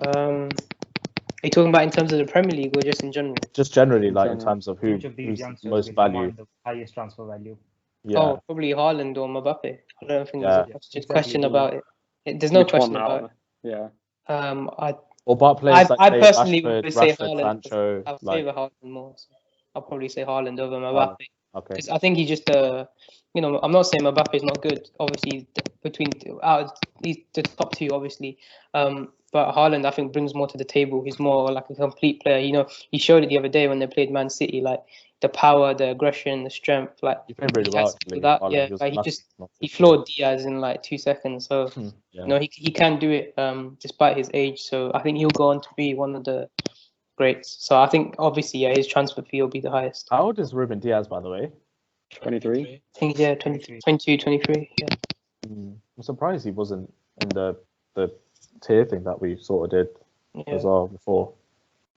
E: Are you talking about in terms of the Premier League or just in general?
A: Just generally, like in terms of
B: Which of these
A: who's
B: youngsters
A: most
B: will
A: value.
B: command the highest transfer value?
A: Yeah.
E: Oh, probably Haaland or Mbappe. I don't think
A: Yeah.
E: there's a question about it. There's no
D: Which
E: question
D: one
E: about
D: out? Yeah.
E: it.
A: Or bar players like
E: I
A: say
E: personally
A: Rashford,
E: would say
A: Rashford,
E: Haaland.
A: Sancho.
E: I
A: Like,
E: favour Haaland more. So I'll probably say Haaland over
A: Haaland.
E: Mbappe.
A: Okay.
E: Because I think he's just I'm not saying Mbappe is not good. Obviously, between the top two, obviously. But Haaland, I think, brings more to the table. He's more like a complete player. He showed it the other day when they played Man City. Like the power, the aggression, the strength. Like
A: He played really well. Actually,
E: he floored Diaz in like 2 seconds. So he can do it despite his age. So I think he'll go on to be one of the greats. So I think obviously his transfer fee will be the highest.
A: How old is Ruben Diaz, by the way?
D: 23.
E: I think 22, 23. Yeah.
A: I'm surprised he wasn't in the tier thing that we sort of did as well before.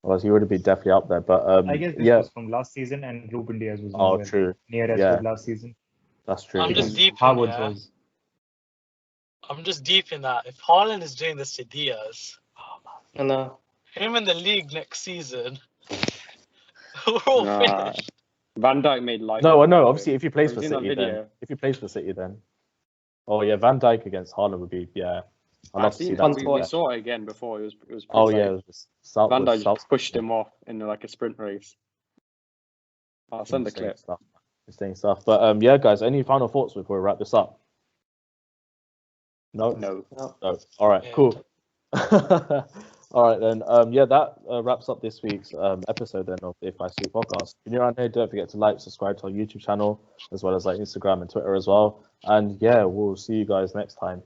A: Otherwise, he would have been definitely up there. But
B: I guess this was from last season, and Ruben Diaz was
A: true.
B: near as good last season.
A: That's true.
C: I'm just deep in that. If Haaland is doing this to Diaz,
E: I know.
C: Him in the league next season, we're all finished.
D: Van Dijk made life.
A: No, obviously, if he plays for
D: Have you seen that
A: City, then
D: video?
A: if he plays for City, then Van Dijk against Haaland would be I'd love to see that.
D: We saw it again before. It was
A: Van
D: Dijk just pushed him off in like a sprint race. I'll send the clip.
A: Interesting stuff. But yeah, guys, any final thoughts before we wrap this up? No. All right, cool. All right then. That wraps up this week's episode then of the If I See podcast. If you're around here, don't forget to like, subscribe to our YouTube channel as well as like Instagram and Twitter as well. And yeah, we'll see you guys next time.